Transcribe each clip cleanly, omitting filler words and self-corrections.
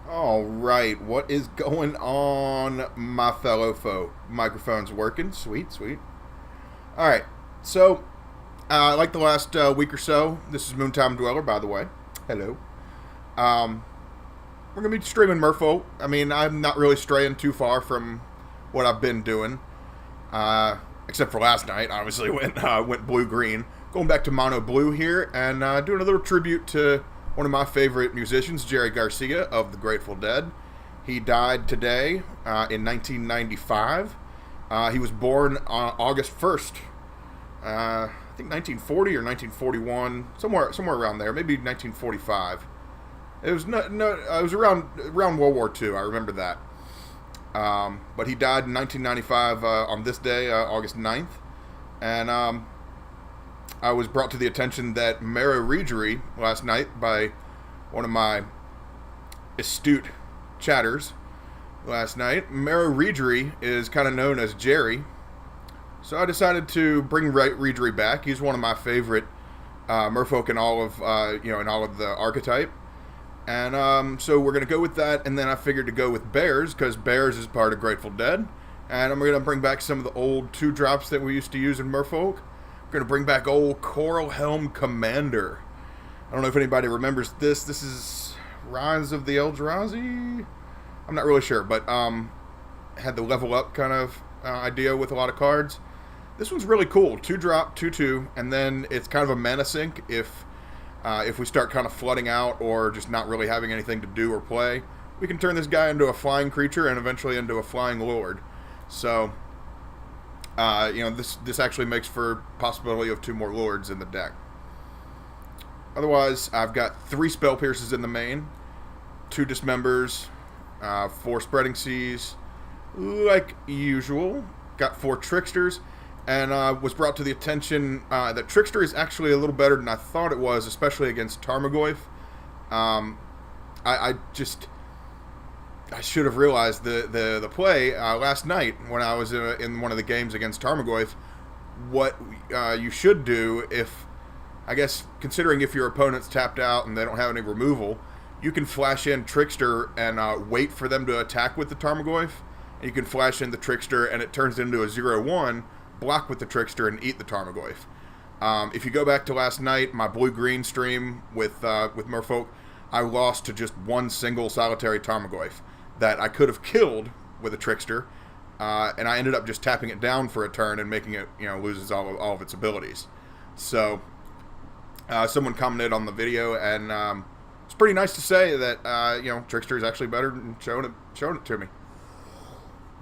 Alright, what is going on, my fellow folk? Microphone's working. Sweet, sweet. Alright, so, like the last week or so, this is Moontime Dweller, by the way. Hello. We're going to be streaming Merfolk. I mean, I'm not really straying too far from what I've been doing. Except for last night, obviously, went blue-green. Going back to mono blue here, and doing a little tribute to one of my favorite musicians, Jerry Garcia of the Grateful Dead. He died today in 1995. He was born on August 1st. I think 1940 or 1941, somewhere around there, maybe 1945. It was it was around World War II. I remember that. But he died in 1995 on this day, August 9th, and I was brought to the attention that Merrow Reejerey last night by one of my astute chatters last night. Merrow Reejerey is kind of known as Jerry, so I decided to bring Reejerey back. He's one of my favorite Merfolk in all of in all of the archetype, and so we're gonna go with that. And then I figured to go with Bears because Bears is part of Grateful Dead, and I'm gonna bring back some of the old 2-drops that we used to use in Merfolk. We're going to bring back old Coralehlem Commander. I don't know if anybody remembers this. This is Rise of the Eldrazi? I'm not really sure, but had the level up kind of idea with a lot of cards. This one's really cool. 2-drop, 2/2, and then it's kind of a mana sink if we start kind of flooding out or just not really having anything to do or play. We can turn this guy into a flying creature and eventually into a flying lord. So this actually makes for possibility of 2 more lords in the deck. Otherwise, I've got 3 spell pierces in the main, 2 dismembers, 4 spreading seas, like usual. Got 4 tricksters, and was brought to the attention that trickster is actually a little better than I thought it was, especially against Tarmogoyf. I should have realized the play last night when I was in one of the games against Tarmogoyf. What you should do considering if your opponent's tapped out and they don't have any removal, you can flash in Trickster and wait for them to attack with the Tarmogoyf. And you can flash in the Trickster and it turns into a 0/1, block with the Trickster and eat the Tarmogoyf. If you go back to last night, my blue-green stream with Merfolk, I lost to just one single solitary Tarmogoyf that I could have killed with a Trickster, and I ended up just tapping it down for a turn and making it, loses all of its abilities. So, someone commented on the video, and it's pretty nice to say that, Trickster is actually better than showing it to me.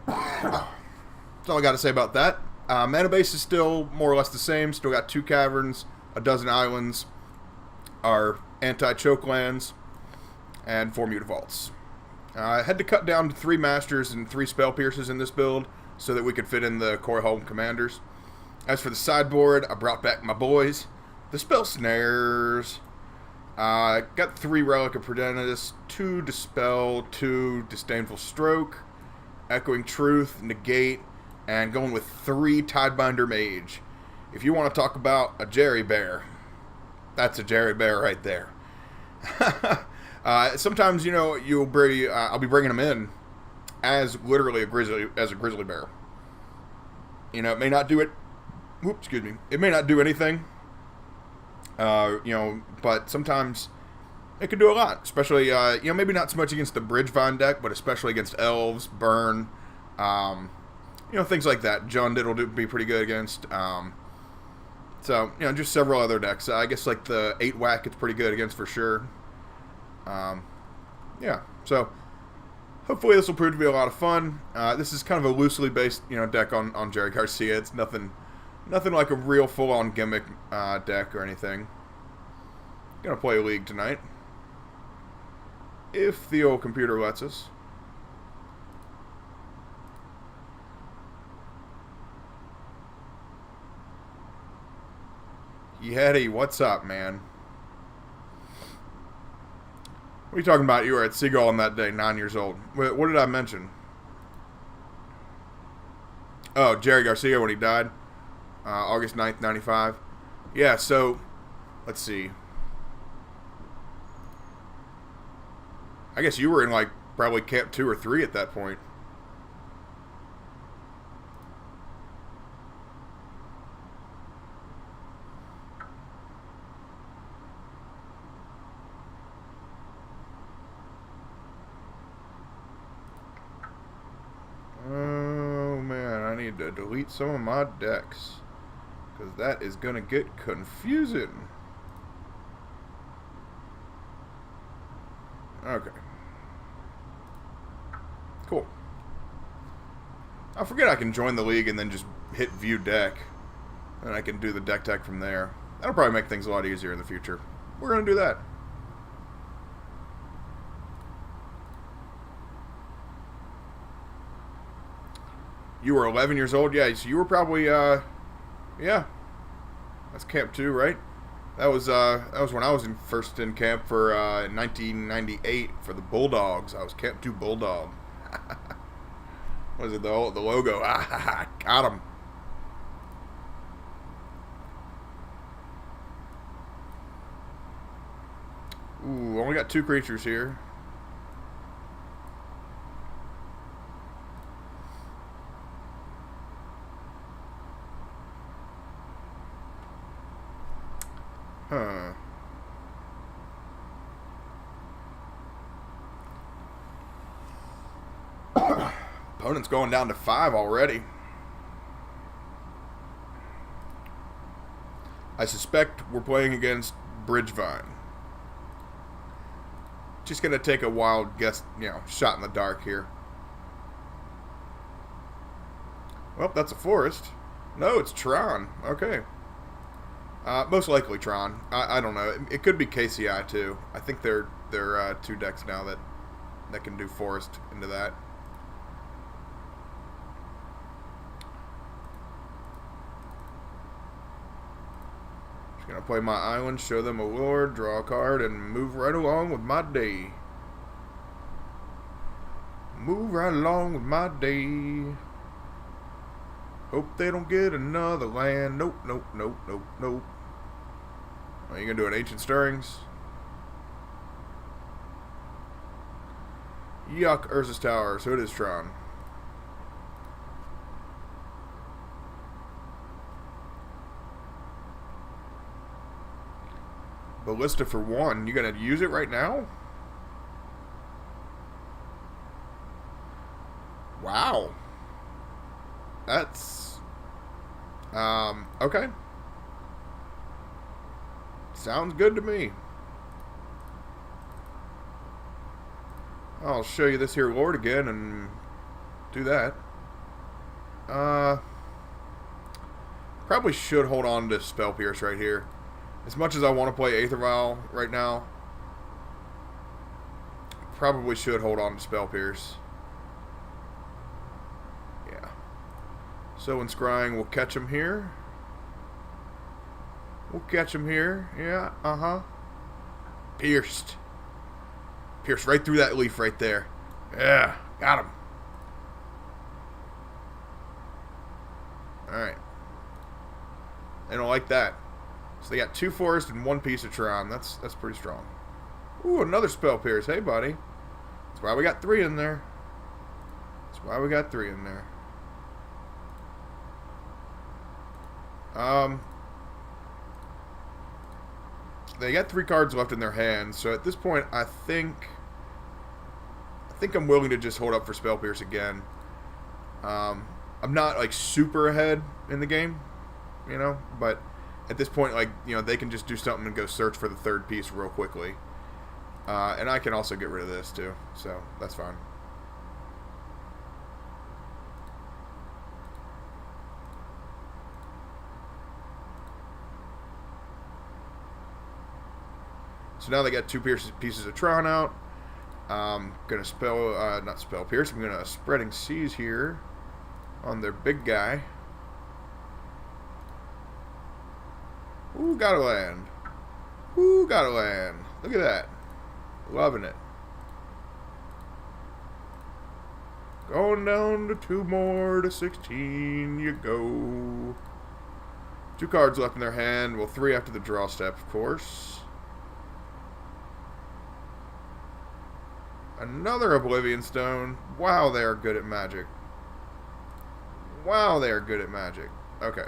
That's all I got to say about that. Mana base is still more or less the same. Still got 2 caverns, a dozen islands, our anti-choke lands, and 4 mutavaults. I had to cut down to 3 masters and 3 spell pierces in this build so that we could fit in the Coralehlem Commanders. As for the sideboard, I brought back my boys, the spell snares. Got 3 Relic of Prudentitus, 2 Dispel, 2 Disdainful Stroke, Echoing Truth, Negate, and going with 3 Tidebinder Mage. If you want to talk about a Jerry Bear, that's a Jerry Bear right there. Sometimes, I'll be bringing them in as literally a grizzly bear. It may not do it. It may not do anything. But sometimes it can do a lot. Especially, maybe not so much against the Bridgevine deck, but especially against Elves, Burn, things like that. Jundit will be pretty good against. So, just several other decks. I guess like the 8-whack it's pretty good against for sure. So hopefully this will prove to be a lot of fun. This is kind of a loosely based, deck on Jerry Garcia. It's nothing like a real full-on gimmick deck or anything. Gonna play a league tonight, if the old computer lets us. Yeti, what's up, man? What are you talking about? You were at Seagull on that day, 9 years old. What did I mention? Oh, Jerry Garcia when he died. August 9th, 95. Yeah, so, let's see. I guess you were in, like, probably camp 2 or 3 at that point. Oh, man, I need to delete some of my decks. Because that is going to get confusing. Okay. Cool. I forget I can join the league and then just hit view deck. And I can do the deck tech from there. That'll probably make things a lot easier in the future. We're going to do that. You were 11 years old? Yeah, so you were probably, yeah. That's camp 2, right? That was when I was first in camp for 1998 for the Bulldogs. I was camp 2 Bulldog. What is it, the logo? Got him. Ooh, only got 2 creatures here. Huh. Opponent's going down to 5 already. I suspect we're playing against Bridgevine. Just gonna take a wild guess, shot in the dark here. Well, that's a forest. No, it's Tron. Okay. Most likely Tron. I don't know. It could be KCI too. I think they're 2 decks now that can do forest into that. Just gonna play my island, show them a lord, draw a card, and move right along with my day. Move right along with my day. Hope they don't get another land. Nope, nope, nope, nope, nope. Are you going to do an Ancient Stirrings? Yuck, Urza's Tower. So it is Tron. Ballista for 1. You going to use it right now? Wow. That's... okay. Sounds good to me. I'll show you this here lord again and do that. Probably should hold on to Spell Pierce right here. As much as I want to play Aether Vial right now, probably should hold on to Spell Pierce. Yeah. So in Scrying, we'll catch him here. We'll catch him here. Yeah, Pierced. Pierced right through that leaf right there. Yeah, got him. Alright. They don't like that. So they got 2 forests and 1 piece of Tron. That's pretty strong. Ooh, another Spell Pierce. Hey, buddy. That's why we got 3 in there. That's why we got 3 in there. They got 3 cards left in their hands, so at this point, I think I'm willing to just hold up for Spell Pierce again. I'm not like super ahead in the game, but at this point, like, they can just do something and go search for the 3rd piece real quickly. And I can also get rid of this too, so that's fine. So now they got 2 pieces of Tron out. Gonna not Spell Pierce. I'm gonna Spreading Seas here on their big guy. Ooh, got a land. Ooh, got a land. Look at that. Loving it. Going down to 2 more to 16 you go. 2 cards left in their hand. Well, 3 after the draw step, of course. Another Oblivion Stone. Wow, they are good at magic. Wow, they are good at magic. Okay.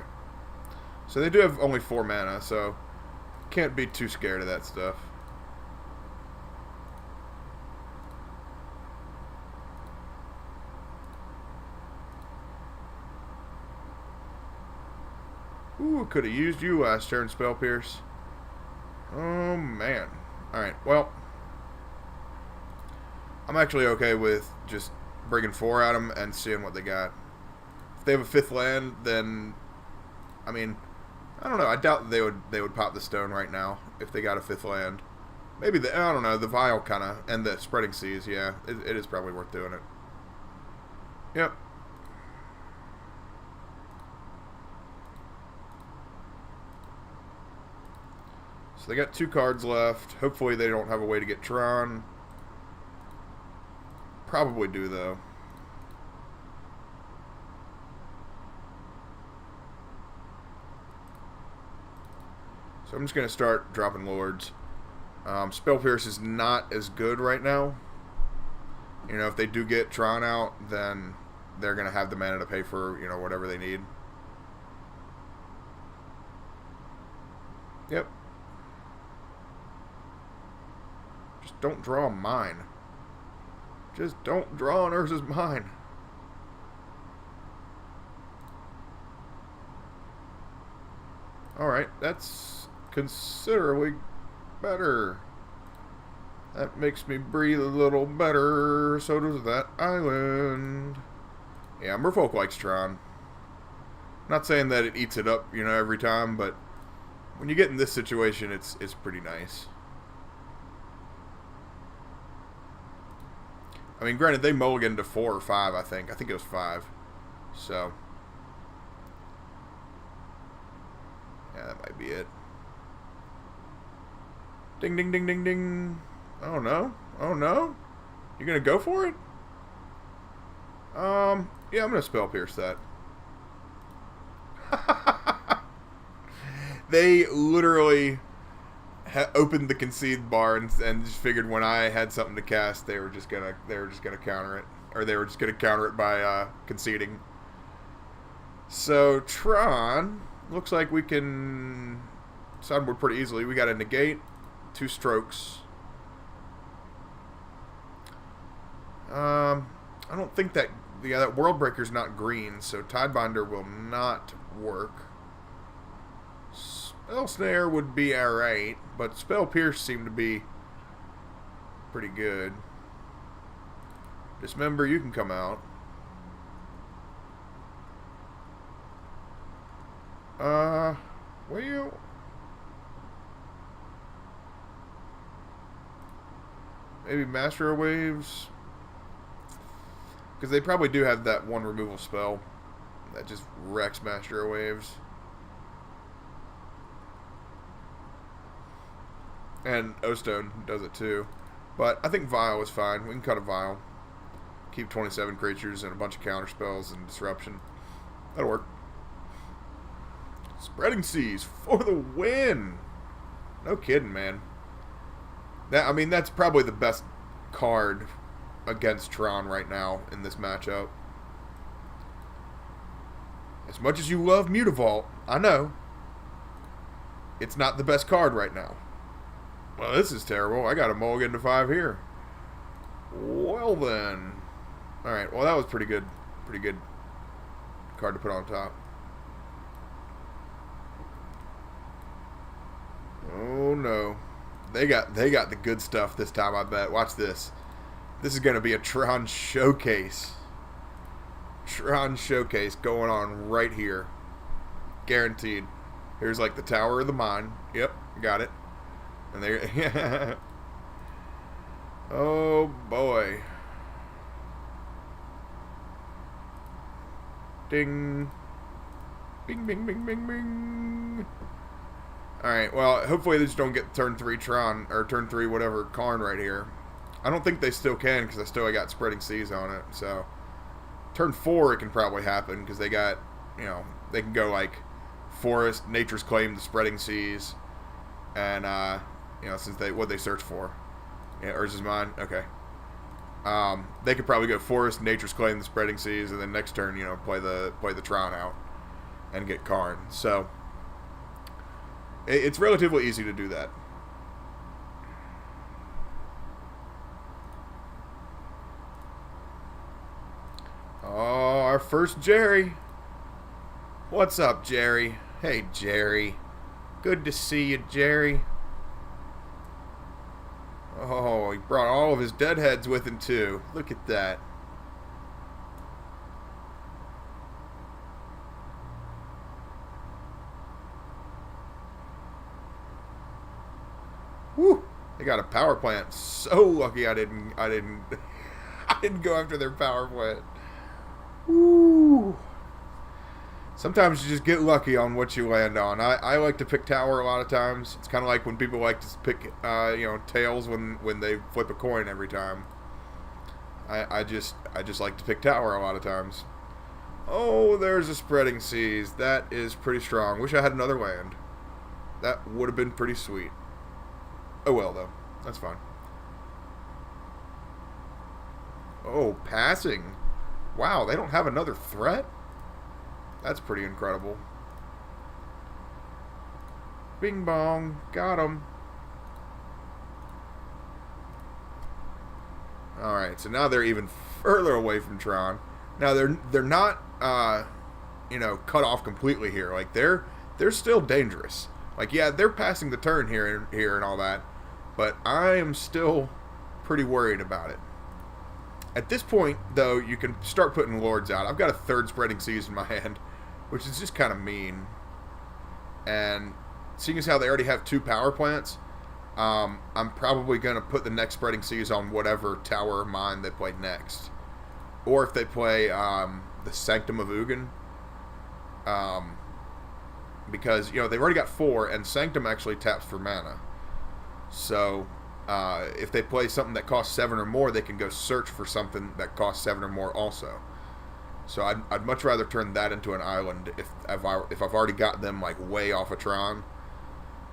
So they do have only 4 mana, so can't be too scared of that stuff. Ooh, could have used you last turn, Spell Pierce. Oh, man. Alright, well, I'm actually okay with just bringing 4 at them and seeing what they got. If they have a 5th land, then, I mean, I don't know. I doubt they would pop the stone right now if they got a 5th land. Maybe I don't know, the Vial kind of, and the Spreading Seas, yeah. It is probably worth doing it. Yep. So they got 2 cards left. Hopefully they don't have a way to get Tron. Probably do, though. So I'm just going to start dropping Lords. Spell Pierce is not as good right now. You know, if they do get Tron out, then they're going to have the mana to pay for, you know, whatever they need. Yep. Just don't draw mine. Just don't draw an Urza's Mine. Alright, that's considerably better. That makes me breathe a little better. So does that island. Yeah, Merfolk likes Tron. Not saying that it eats it up, you know, every time, but when you get in this situation, it's pretty nice. I mean, granted, they mulliganed to 4 or 5, I think. I think it was 5. So, yeah, that might be it. Ding, ding, ding, ding, ding. Oh, no. Oh, no? You're going to go for it? Yeah, I'm going to Spell Pierce that. They literally opened the concede bar and just figured when I had something to cast, they were just gonna counter it, or they were just gonna counter it by conceding. So Tron looks like we can sideboard pretty easily. We got a negate, 2 strokes. I don't think that that World Breaker's not green, so Tidebinder will not work. Spell Snare would be alright, but Spell Pierce seemed to be pretty good. Dismember, you can come out. Well, maybe Master of Waves, because they probably do have that 1 removal spell that just wrecks Master of Waves. And O-Stone does it too. But I think Vial is fine. We can cut a Vial. Keep 27 creatures and a bunch of counter spells and disruption. That'll work. Spreading Seas for the win! No kidding, man. I mean, that's probably the best card against Tron right now in this matchup. As much as you love Mutavault, I know, it's not the best card right now. Well, this is terrible. I got a mulligan to 5 here. Well, then. Alright, well, that was pretty good. Pretty good card to put on top. Oh, no. They got the good stuff this time, I bet. Watch this. This is going to be a Tron showcase. Tron showcase going on right here. Guaranteed. Here's like the Tower of the Mine. Yep, got it. And there, oh boy. Ding. Bing, bing, bing, bing, bing. Alright, well, hopefully they just don't get turn 3 Tron, or turn 3 whatever, Karn right here. I don't think they still can, because I still got Spreading Seas on it, so. Turn 4 it can probably happen, because they got, you know, they can go like Forest, Nature's Claim, the Spreading Seas, and, you know, since what'd they search for? Yeah, Urza's Mine? Okay. They could probably go Forest, Nature's Claim, the Spreading Seas, and then next turn, play the Tron out and get Karn. So it's relatively easy to do that. Oh, our first Jerry. What's up, Jerry? Hey, Jerry. Good to see you, Jerry. Oh, he brought all of his deadheads with him, too. Look at that. Woo! They got a power plant. So lucky I didn't I didn't go after their power plant. Woo! Sometimes you just get lucky on what you land on. I like to pick tower a lot of times. It's kind of like when people like to pick, tails when they flip a coin every time. I just like to pick tower a lot of times. Oh, there's a Spreading Seas. That is pretty strong. Wish I had another land. That would have been pretty sweet. Oh well, though. That's fine. Oh, passing. Wow, they don't have another threat? That's pretty incredible. Bing bong. Got him. Alright, so now they're even further away from Tron. Now they're not cut off completely here. Like they're still dangerous. Like yeah, they're passing the turn here and all that, but I am still pretty worried about it. At this point, though, you can start putting lords out. I've got a third Spreading Seas in my hand, which is just kind of mean. And seeing as how they already have 2 power plants, I'm probably going to put the next Spreading Seas on whatever tower or mine they play next. Or if they play the Sanctum of Ugin. Because, they've already got 4, and Sanctum actually taps for mana. So if they play something that costs 7 or more, they can go search for something that costs 7 or more also. So I'd much rather turn that into an island if I've already got them like way off of Tron.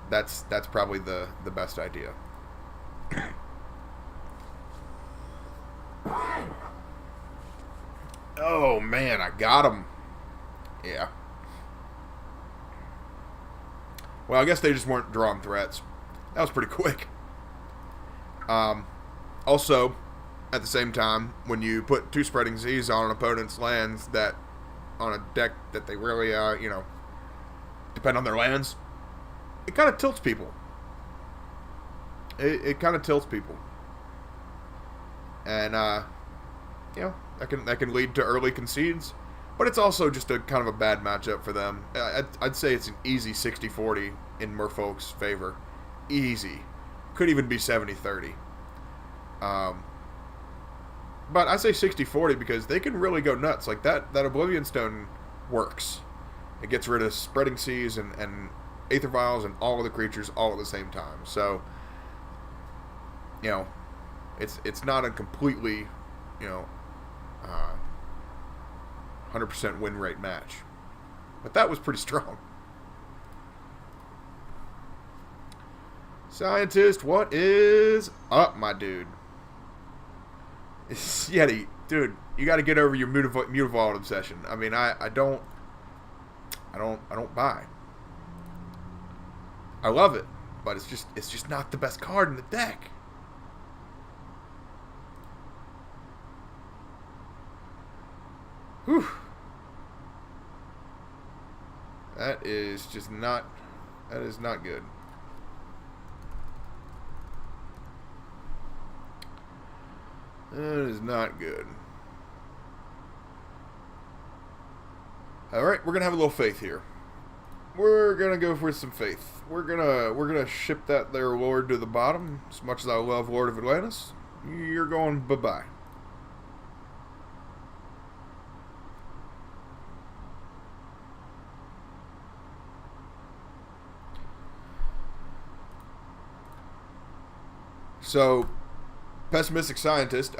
That's probably the best idea. Oh man, I got him. Yeah. Well, I guess they just weren't drawing threats. That was pretty quick. Also, at the same time, when you put 2 Spreading Seas on an opponent's lands that, on a deck that they really, depend on their lands, it kind of tilts people. It kind of tilts people. And, that can lead to early concedes, but it's also just a kind of a bad matchup for them. I'd say it's an easy 60-40 in Merfolk's favor. Easy. Could even be 70-30. But I say 60-40 because they can really go nuts. Like that Oblivion Stone works. It gets rid of Spreading Seas and Aether Vials and all of the creatures all at the same time. So, it's not a completely, 100% win rate match. But that was pretty strong. Scientist, what is up, my dude? Yeti, dude, you got to get over your Mutavault obsession. I mean, I don't buy. I love it, but it's just not the best card in the deck. Whew. That is not good. That is not good. Alright, we're gonna have a little faith here. We're gonna go for some faith. We're gonna ship that there Lord to the bottom. As much as I love Lord of Atlantis, you're going bye-bye. So, Pessimistic Scientist,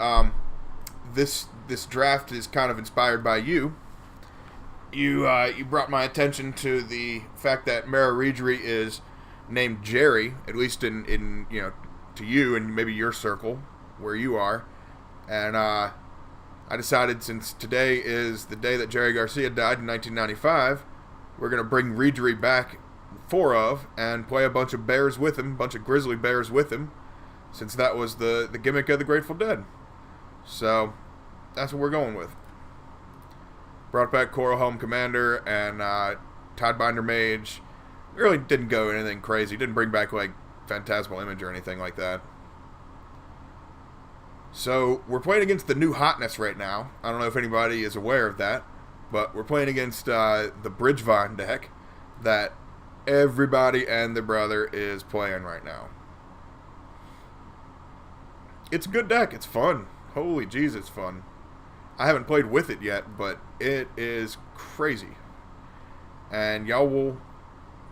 this draft is kind of inspired by you. You brought my attention to the fact that Merrow Reejerey is named Jerry, at least in to you and maybe your circle where you are. And I decided, since today is the day that Jerry Garcia died in 1995, we're going to bring Reejerey back, 4 of, and play a bunch of bears with him, a bunch of grizzly bears with him, since that was the gimmick of the Grateful Dead. So that's what we're going with. Brought back Coralehlem Commander and Tidebinder Mage. Really didn't go anything crazy. Didn't bring back like Phantasmal Image or anything like that. So we're playing against the new hotness right now. I don't know if anybody is aware of that, but we're playing against the Bridgevine deck that everybody and their brother is playing right now. It's a good deck. It's fun. Holy jeez, it's fun. I haven't played with it yet, but it is crazy. And y'all will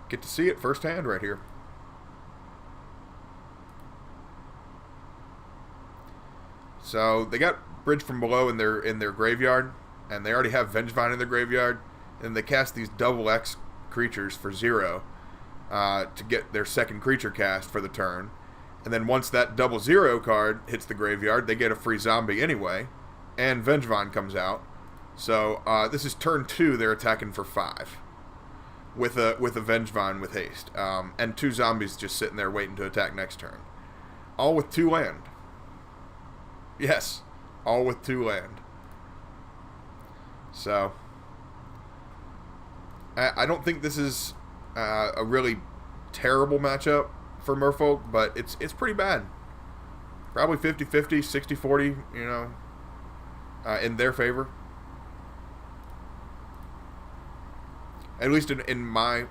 get to see it firsthand right here. So they got Bridge from Below in their graveyard, and they already have Vengevine in their graveyard, and they cast these double X creatures for 0 to get their second creature cast for the turn. And then once that 0/0 card hits the graveyard, they get a free zombie anyway, and Vengevine comes out. So this is turn 2. They're attacking for 5 with a Vengevine with haste, and 2 zombies just sitting there waiting to attack next turn, all with 2 land. Yes, all with 2 land. So I don't think this is a really terrible matchup for Merfolk, but it's pretty bad. Probably 50-50, 60-40, you know, in their favor. At least in my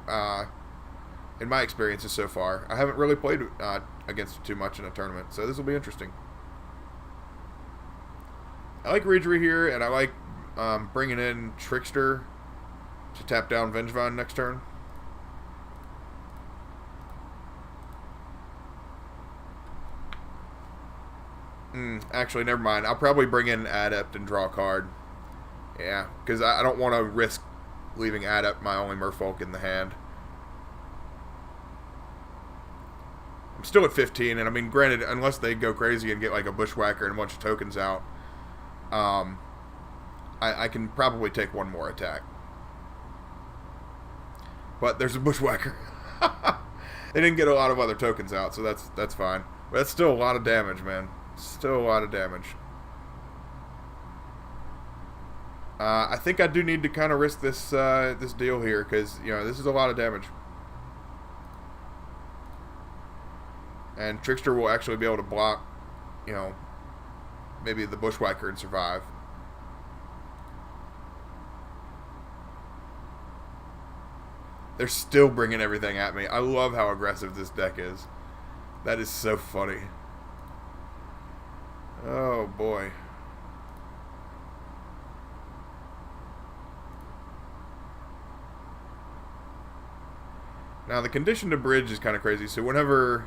experiences so far. I haven't really played against it too much in a tournament, so this will be interesting. I like Reejerey here, and I like bringing in Trickster to tap down Vengevine next turn. Actually, never mind. I'll probably bring in Adept and draw a card. Yeah, because I don't want to risk leaving Adept, my only Merfolk, in the hand. I'm still at 15, and I mean, granted, unless they go crazy and get like a Bushwhacker and a bunch of tokens out, I can probably take one more attack. But there's a Bushwhacker. They didn't get a lot of other tokens out, so that's fine. But that's still a lot of damage, man. Still a lot of damage. I think I do need to kind of risk this this deal here, because you know this is a lot of damage. And Trickster will actually be able to block, you know, maybe the Bushwhacker and survive. They're still bringing everything at me. I love how aggressive this deck is. That is so funny. Oh boy. Now the condition to bridge is kind of crazy. So whenever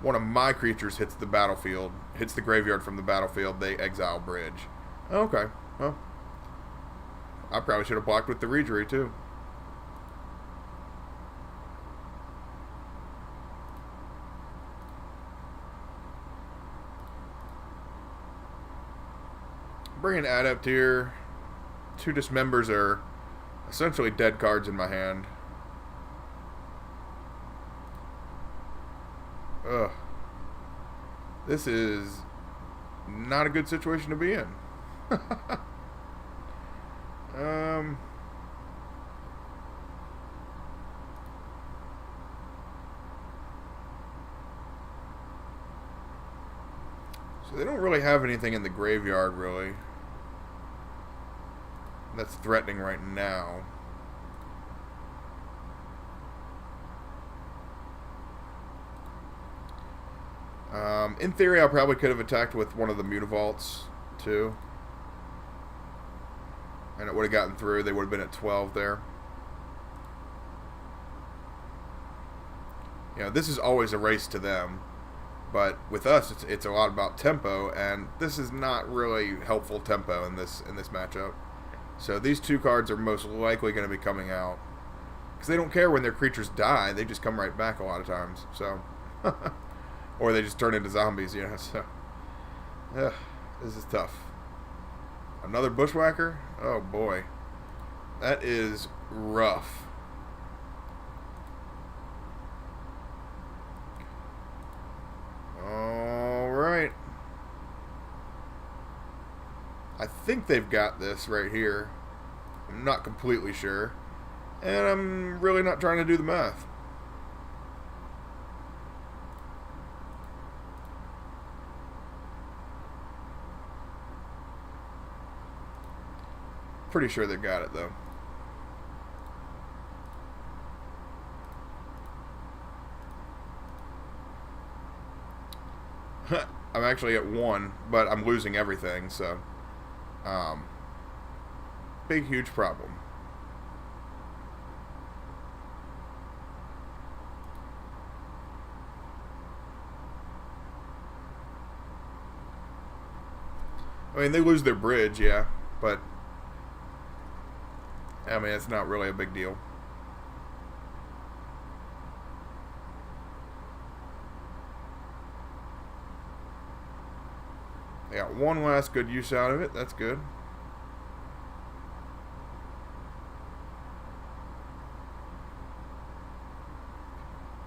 one of my creatures hits the battlefield, hits the graveyard from the battlefield, they exile bridge. Okay. Well, I probably should have blocked with the Reejerey too. Bring an Adept here. 2 Dismembers are essentially dead cards in my hand. Ugh. This is not a good situation to be in. So they don't really have anything in the graveyard, really, that's threatening right now. In theory, I probably could have attacked with one of the Mutavaults, too. And it would have gotten through. They would have been at 12 there. You know, this is always a race to them. But with us, it's a lot about tempo, and this is not really helpful tempo in this matchup. So these 2 cards are most likely going to be coming out. Because they don't care when their creatures die. They just come right back a lot of times. So... or they just turn into zombies, you know, so... This is tough. Another bushwhacker? Oh boy. That is rough. Alright. I think they've got this right here. I'm not completely sure. And I'm really not trying to do the math. Pretty sure they've got it though. I'm actually at 1, but I'm losing everything, so big huge problem. I mean, they lose their bridge, yeah, but I mean, it's not really a big deal. They got one last good use out of it. That's good.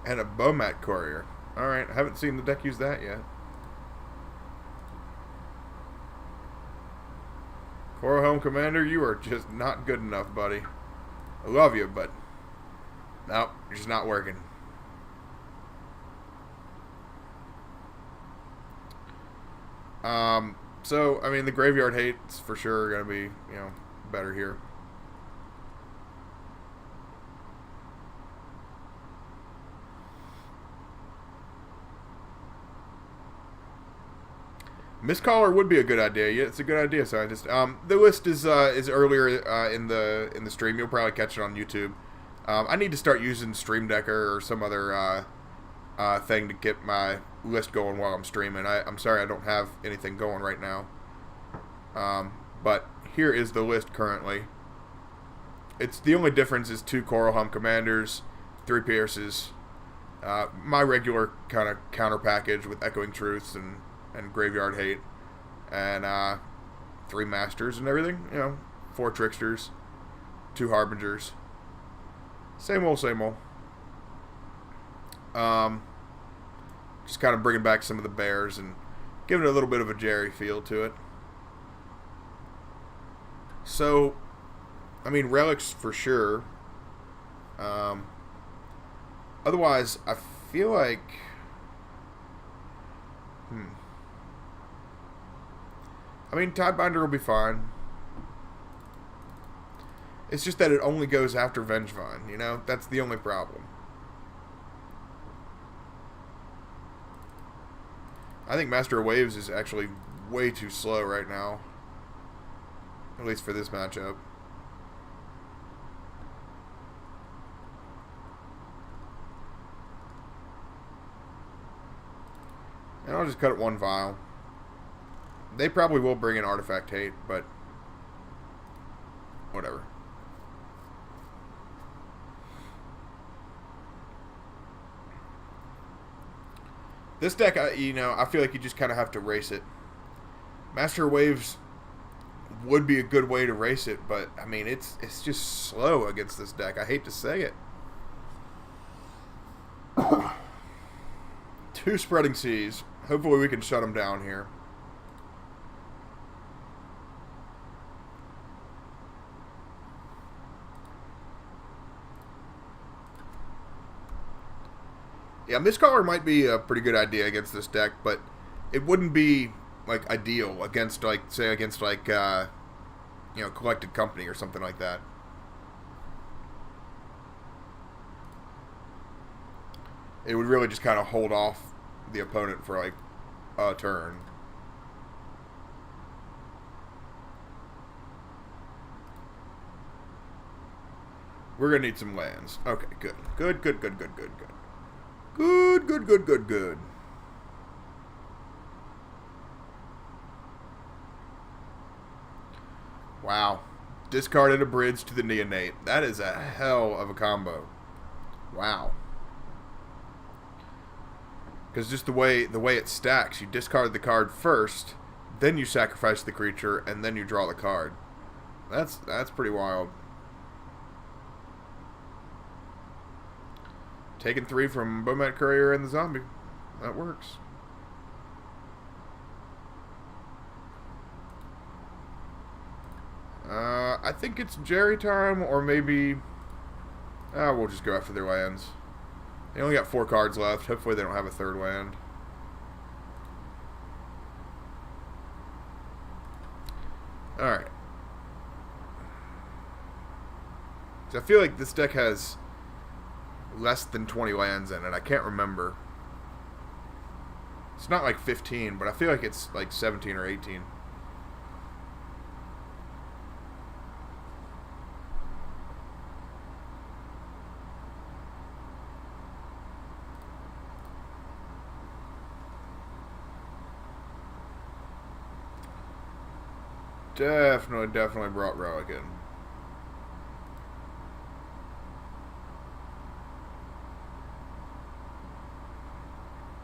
And a Bowmat Courier. Alright, I haven't seen the deck use that yet. Coralehlem Commander, you are just not good enough, buddy. I love you, but nope, you're just not working. So, I mean, the Graveyard Hate's for sure going to be, you know, better here. Mistcaller would be a good idea. Yeah, it's a good idea, scientist. The list is earlier in the stream. You'll probably catch it on YouTube. I need to start using Stream Decker or some other thing to get my list going while I'm streaming. I'm sorry I don't have anything going right now. But here is the list currently. It's the only difference is 2 Coralhelm Commanders, 3 Pierces, my regular kind of counter package with Echoing Truths and Graveyard Hate, and 3 Masters and everything, you know, 4 Tricksters, 2 Harbingers. Same old, same old. Just kind of bringing back some of the bears and giving it a little bit of a Jerry feel to it. So, I mean, relics for sure. Otherwise, I feel like... I mean, Tidebinder will be fine. It's just that it only goes after Vengevine, you know? That's the only problem. I think Master of Waves is actually way too slow right now. At least for this matchup. And I'll just cut it 1 vial. They probably will bring in Artifact Hate, but whatever. This deck, you know, I feel like you just kind of have to race it. Master Waves would be a good way to race it, but I mean, it's just slow against this deck. I hate to say it. 2 Spreading Seas. Hopefully we can shut them down here. Yeah, Mistcaller might be a pretty good idea against this deck, but it wouldn't be, like, ideal against, like, say, against, like, you know, Collected Company or something like that. It would really just kind of hold off the opponent for, like, a turn. We're going to need some lands. Okay, good. Good. Good. Wow. Discarded a bridge to the Neonate. That is a hell of a combo. Wow. Because just the way it stacks, you discard the card first, then you sacrifice the creature, and then you draw the card. That's pretty wild. Taking 3 from Bowman Courier and the zombie. That works. I think it's Jerry time, or maybe... we'll just go after their lands. They only got 4 cards left. Hopefully they don't have a third land. Alright. So I feel like this deck has less than 20 lands in it. I can't remember. It's not like 15, but I feel like it's like 17 or 18. Definitely brought Relic in.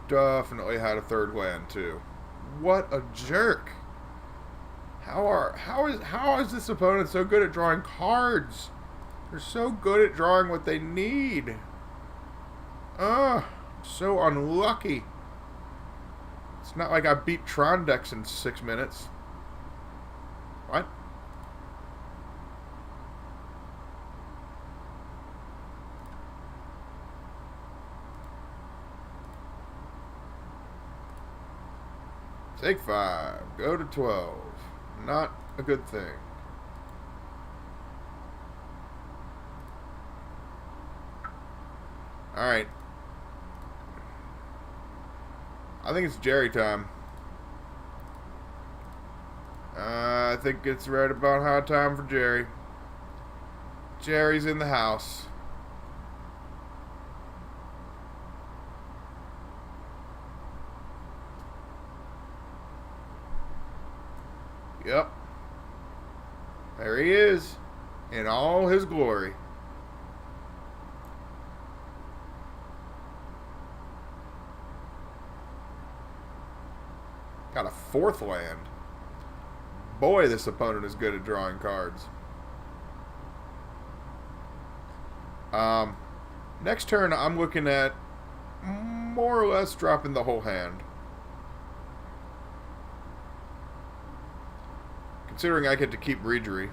Definitely had a third land too. What a jerk! How is this opponent so good at drawing cards? They're so good at drawing what they need. So unlucky. It's not like I beat Tron decks in 6 minutes. What? Take 5. Go to 12. Not a good thing. Alright. I think it's Jerry time. I think it's right about high time for Jerry. Jerry's in the house. Yep. There he is. In all his glory. Got a 4th land. Boy, this opponent is good at drawing cards. Next turn, I'm looking at more or less dropping the whole hand. Considering I get to keep Reejerey.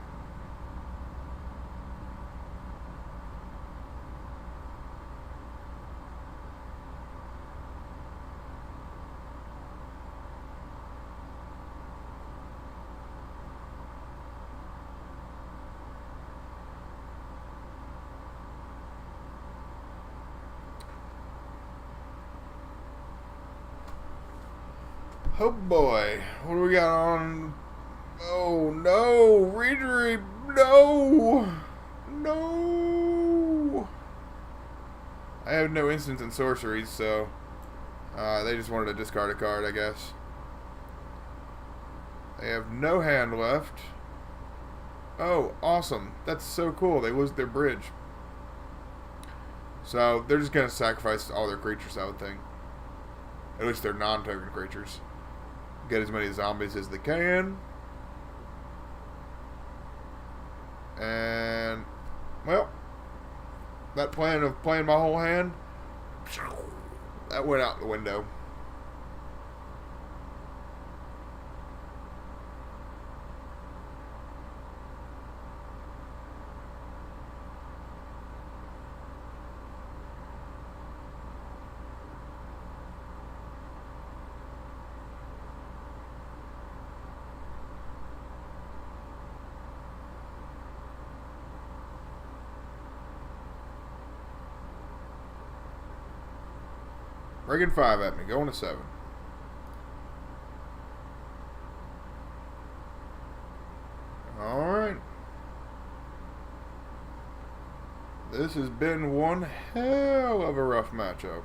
Oh boy, what do we got on? Oh no, Reejerey, no! No! I have no instants and sorceries, so they just wanted to discard a card, I guess. They have no hand left. Oh, awesome. That's so cool. They lose their bridge. So they're just going to sacrifice all their creatures, I would think. At least their non-token creatures. Get as many zombies as they can. And, well, that plan of playing my whole hand, that went out the window. Breaking 5 at me, going to 7. Alright. This has been one hell of a rough matchup.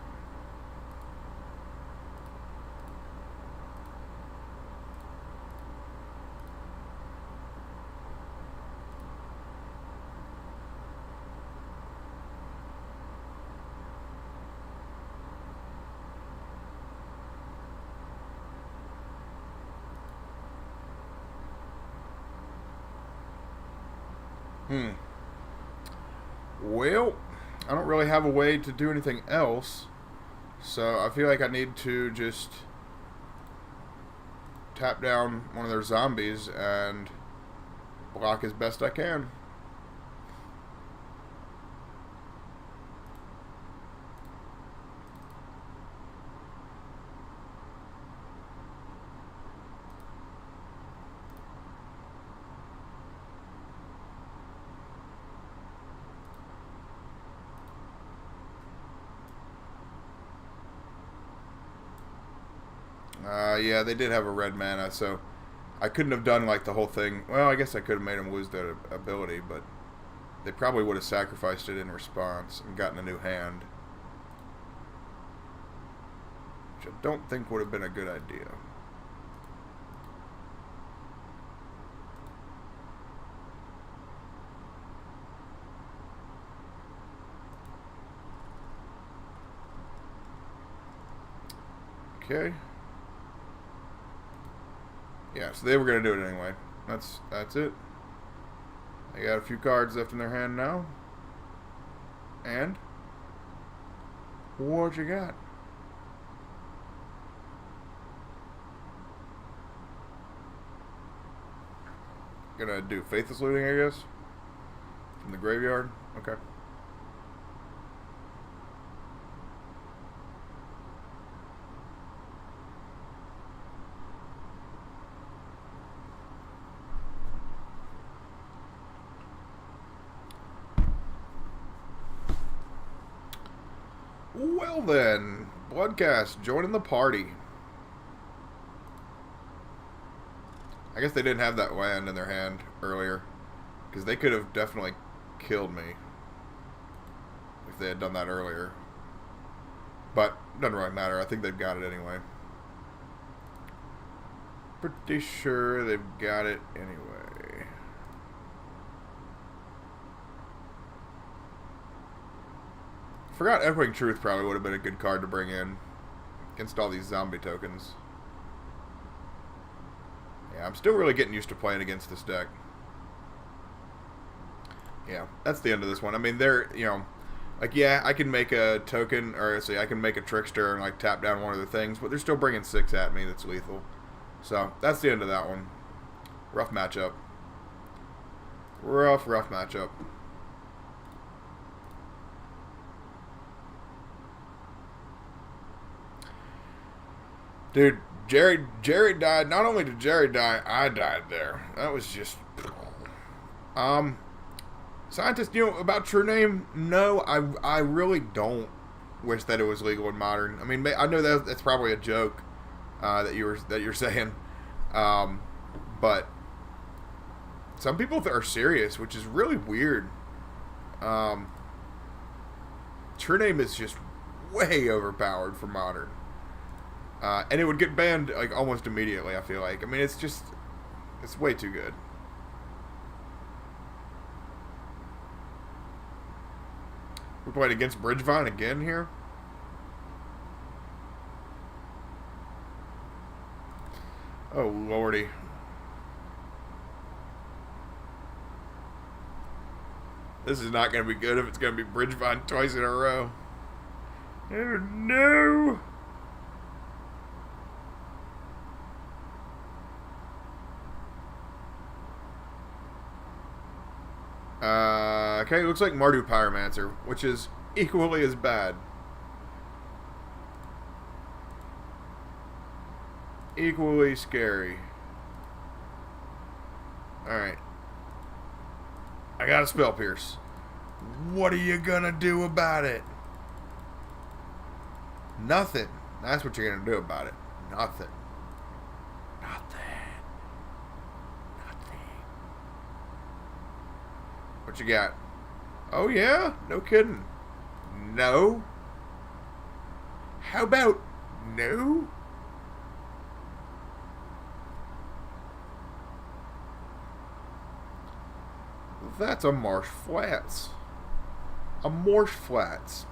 Hmm. Well, I don't really have a way to do anything else, so I feel like I need to just tap down one of their zombies and block as best I can. Yeah, they did have a red mana, so I couldn't have done like the whole thing. Well, I guess I could have made them lose their ability, but they probably would have sacrificed it in response and gotten a new hand, which I don't think would have been a good idea. Okay. Yeah, so they were going to do it anyway. That's it. They got a few cards left in their hand now. And what you got? Gonna do Faithless Looting, I guess? From the graveyard? Okay. Well then, Bloodcast joining the party. I guess they didn't have that land in their hand earlier, because they could have definitely killed me if they had done that earlier. But it doesn't really matter. I think they've got it anyway. Pretty sure they've got it anyway. Forgot Echoing Truth probably would have been a good card to bring in against all these zombie tokens. Yeah, I'm still really getting used to playing against this deck. Yeah, that's the end of this one. I mean, they're, you know, like, yeah, I can make a token, or see, I can make a Trickster and, like, tap down one of the things, but they're still bringing 6 at me that's lethal. So, that's the end of that one. Rough matchup. Rough matchup. Dude, Jerry died. Not only did Jerry die, I died there. That was just... Scientist, you know, about True Name? No, I really don't wish that it was legal in Modern. I mean, I know that's probably a joke that you're saying, but some people are serious, which is really weird. True Name is just way overpowered for Modern. And it would get banned like almost immediately, I feel like. I mean, it's way too good. We're playing against Bridgevine again here. Oh, lordy. This is not going to be good if it's going to be Bridgevine twice in a row. Oh, no! Okay, looks like Mardu Pyromancer, which is equally as bad. Equally scary. Alright. I got a Spell Pierce. What are you gonna do about it? Nothing. That's what you're gonna do about it. Nothing. What you got? Oh yeah? No kidding. No? How about no? That's a Marsh Flats. A Marsh Flats.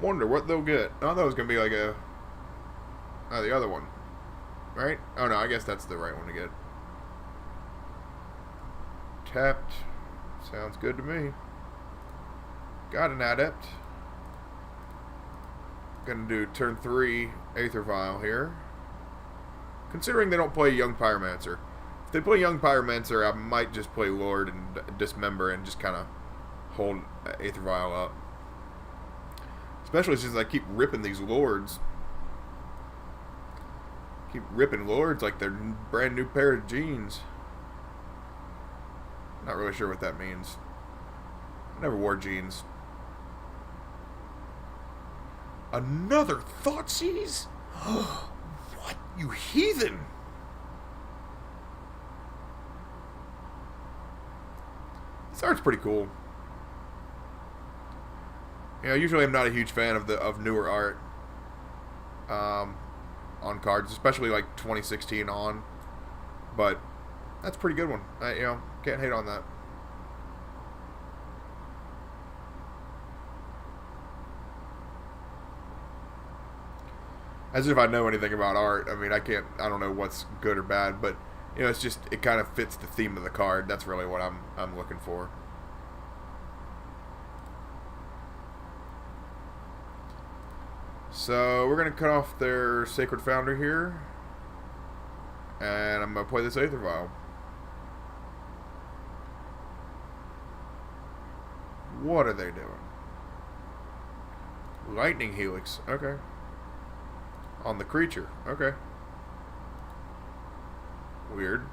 Wonder what they'll get. I thought it was going to be like a Oh, the other one. Right? Oh, no, I guess that's the right one to get. Tapped. Sounds good to me. Got an adept. Gonna do turn 3 Aether Vial here. Considering they don't play Young Pyromancer. If they play Young Pyromancer, I might just play Lord and Dismember and just kind of hold Aether Vial up. Especially since I keep ripping these Lords. Keep ripping Lords like they're brand new pair of jeans. Not really sure what that means. I never wore jeans. Another Thoughtseize? What? You heathen! This art's pretty cool. Yeah, usually I'm not a huge fan of newer art on cards, especially like 2016 on. But that's a pretty good one. Can't hate on that. As if I know anything about art. I mean, I don't know what's good or bad, but it's just, it kind of fits the theme of the card. That's really what I'm looking for. So we're gonna cut off their Sacred Foundry here, and I'm gonna play this Aether Vial. What are they doing? Lightning Helix. Okay. On the creature. Okay. Weird.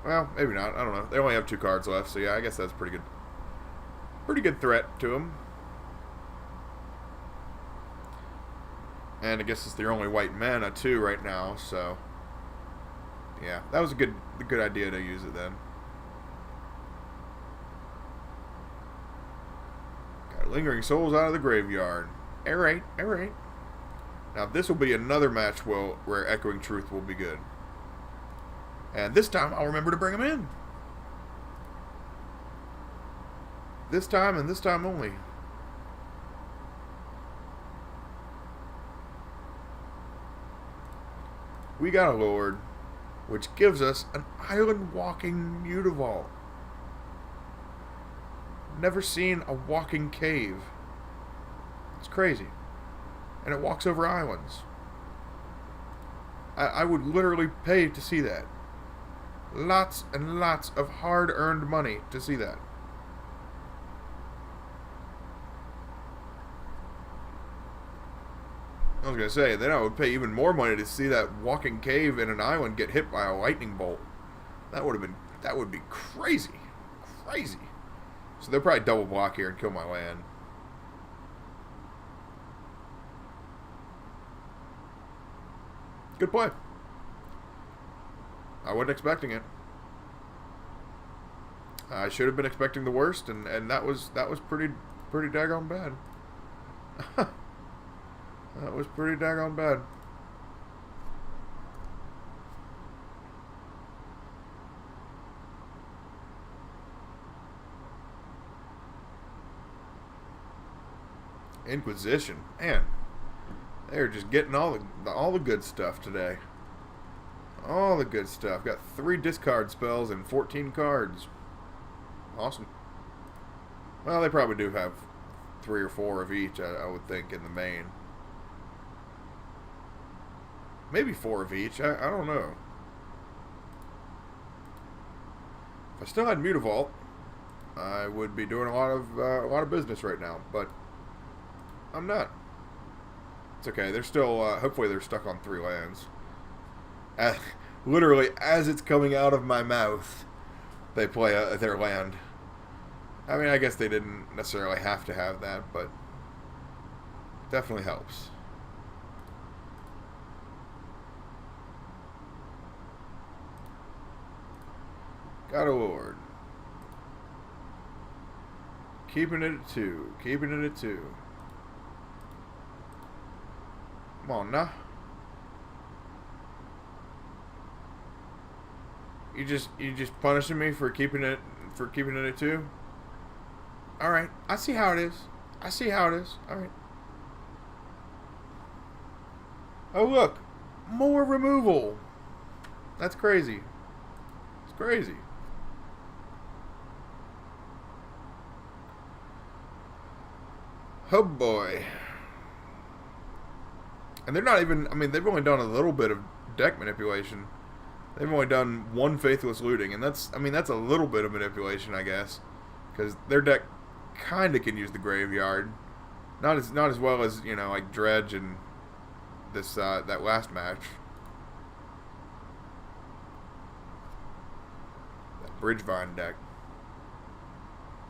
Well, maybe not. I don't know. They only have 2 cards left, so yeah, I guess that's pretty good. Pretty good threat to them. And I guess it's their only white mana too right now, so yeah, that was a good idea to use it then. Got Lingering Souls out of the graveyard. Alright, alright. Now this will be another match where Echoing Truth will be good. And this time I'll remember to bring him in. This time and this time only. We got a Lord, which gives us an island walking Mutavault. Never seen a walking cave. It's crazy. And it walks over islands. I would literally pay to see that. Lots and lots of hard-earned money to see that. I was going to say, then I would pay even more money to see that walking cave in an island get hit by a lightning bolt. That would be crazy. Crazy. So they'll probably double block here and kill my land. Good play. I wasn't expecting it. I should have been expecting the worst, and that was pretty daggone bad. That was pretty daggone bad. Inquisition, man, they're just getting all the good stuff today. All the good stuff. Got 3 discard spells and 14 cards. Awesome. Well, they probably do have 3 or 4 of each, I would think, in the main. Maybe 4 of each. I don't know. If I still had Mutavault, I would be doing a lot of business right now, but I'm not. It's okay. They're still. Hopefully, they're stuck on 3 lands. Literally, as it's coming out of my mouth, they play their land. I mean, I guess they didn't necessarily have to have that, but definitely helps. Got a Lord. Keeping it at 2. Keeping it at 2. Come on now. You just punishing me for keeping it at 2? Alright. I see how it is. I see how it is. Alright. Oh, look. More removal. That's crazy. It's crazy. Oh, boy. And they're not even... I mean, they've only done a little bit of deck manipulation. They've only done one Faithless Looting. And that's... I mean, that's a little bit of manipulation, I guess. Because their deck kind of can use the graveyard. Not as well as, you know, like Dredge and this that last match. That Bridgevine deck.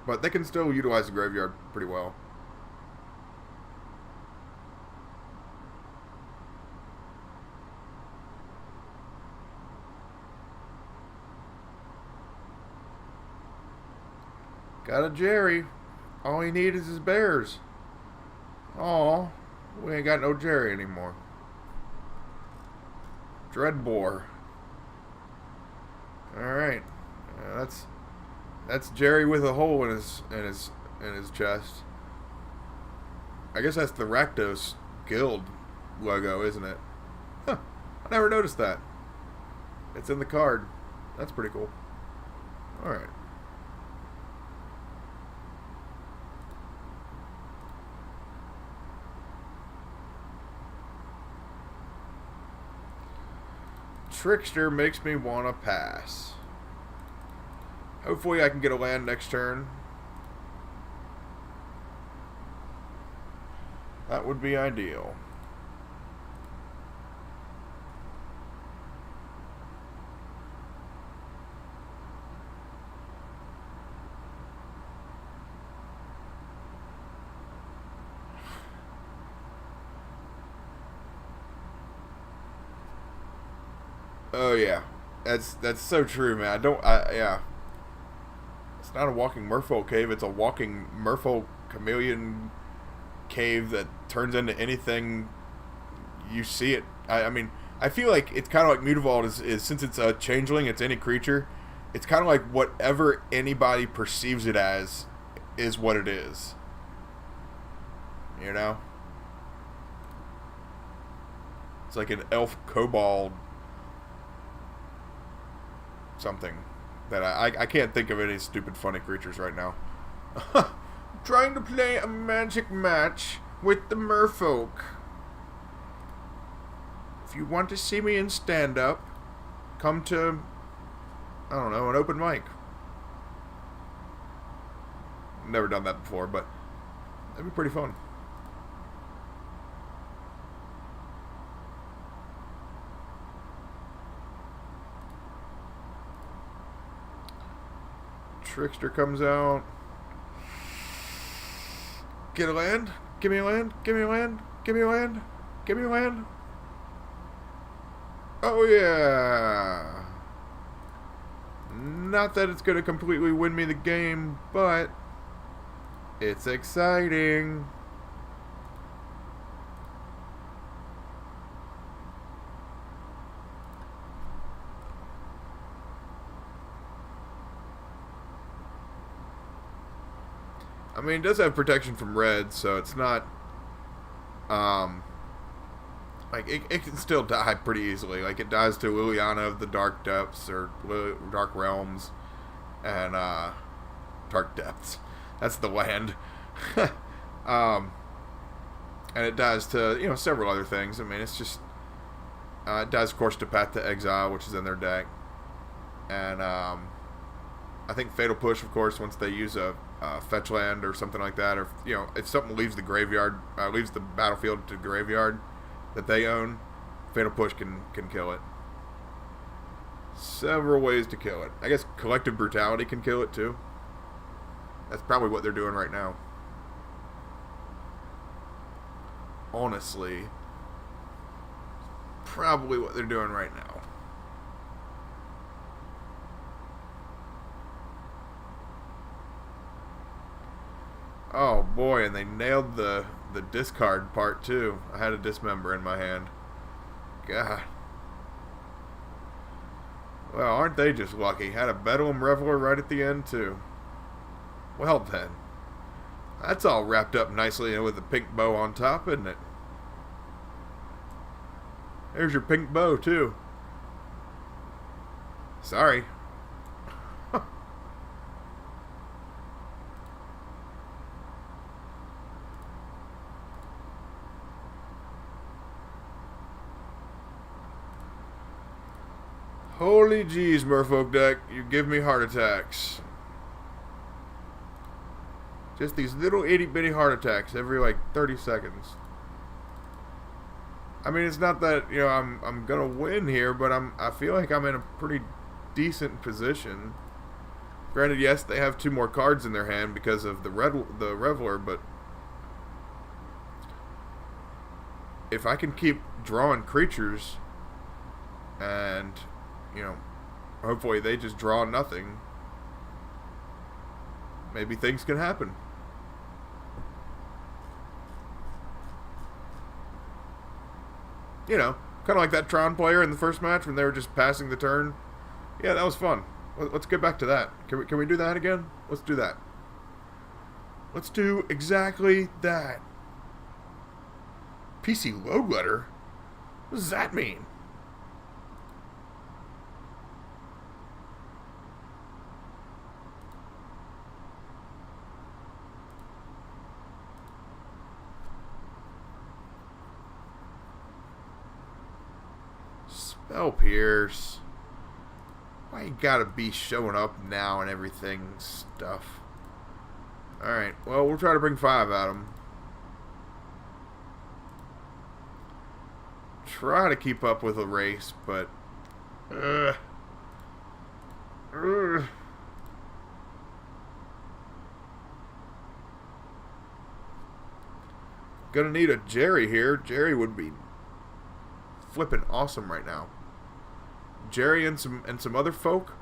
But they can still utilize the graveyard pretty well. Got a Jerry. All he needs is his bears. Aw, we ain't got no Jerry anymore. Dreadbore. Alright. That's Jerry with a hole in his chest. I guess that's the Rakdos Guild logo, isn't it? Huh. I never noticed that. It's in the card. That's pretty cool. Alright. Trickster makes me want to pass. Hopefully I can get a land next turn. That would be ideal. Oh yeah, that's so true, man. Yeah. It's not a walking Merfolk cave. It's a walking Merfolk chameleon cave that turns into anything you see it. I mean, I feel like it's kind of like Mutavault is since it's a changeling, it's any creature. It's kind of like whatever anybody perceives it as is what it is. You know? It's like an elf kobold something that I can't think of any stupid funny creatures right now. Trying to play a magic match with the Merfolk. If you want to see me in stand-up, come to, I don't know, an open mic. Never done that before, but that'd be pretty fun. Trickster comes out. Get a land? Give me a land? Give me a land? Give me a land? Give me a land? Oh yeah! Not that it's going to completely win me the game, but it's exciting. I mean, it does have protection from red, so it's not, like, it can still die pretty easily. Like, it dies to Liliana of the Dark Depths, or Dark Realms, and, Dark Depths. That's the land. And it dies to, you know, several other things. I mean, it's just, it dies, of course, to Path to Exile, which is in their deck. And, I think Fatal Push, of course, once they use a fetch land or something like that, or, you know, if something leaves the graveyard, leaves the battlefield to graveyard that they own, Fatal Push can kill it. Several ways to kill it. I guess Collective Brutality can kill it too. That's probably what they're doing right now. Honestly, probably what they're doing right now. Oh boy, and they nailed the discard part too. I had a Dismember in my hand. God. Well, aren't they just lucky? Had a Bedlam Reveler right at the end too. Well then. That's all wrapped up nicely with a pink bow on top, isn't it? There's your pink bow, too. Sorry. Holy jeez, Merfolk deck. You give me heart attacks. Just these little itty-bitty heart attacks every, like, 30 seconds. I mean, it's not that, you know, I'm gonna win here, but I feel like I'm in a pretty decent position. Granted, yes, they have 2 more cards in their hand because of the Reveler, but if I can keep drawing creatures and, you know, hopefully they just draw nothing, maybe things can happen. You know, kind of like that Tron player in the first match when they were just passing the turn. Yeah, that was fun. Let's get back to that. Can we do that again? Let's do that. Let's do exactly that. PC load letter? What does that mean? Spell Pierce. Why you gotta be showing up now and everything stuff? Alright, well, we'll try to bring 5 at him. Try to keep up with the race, but gonna need a Jerry here. Jerry would be flipping awesome right now. Jerry and some other folk.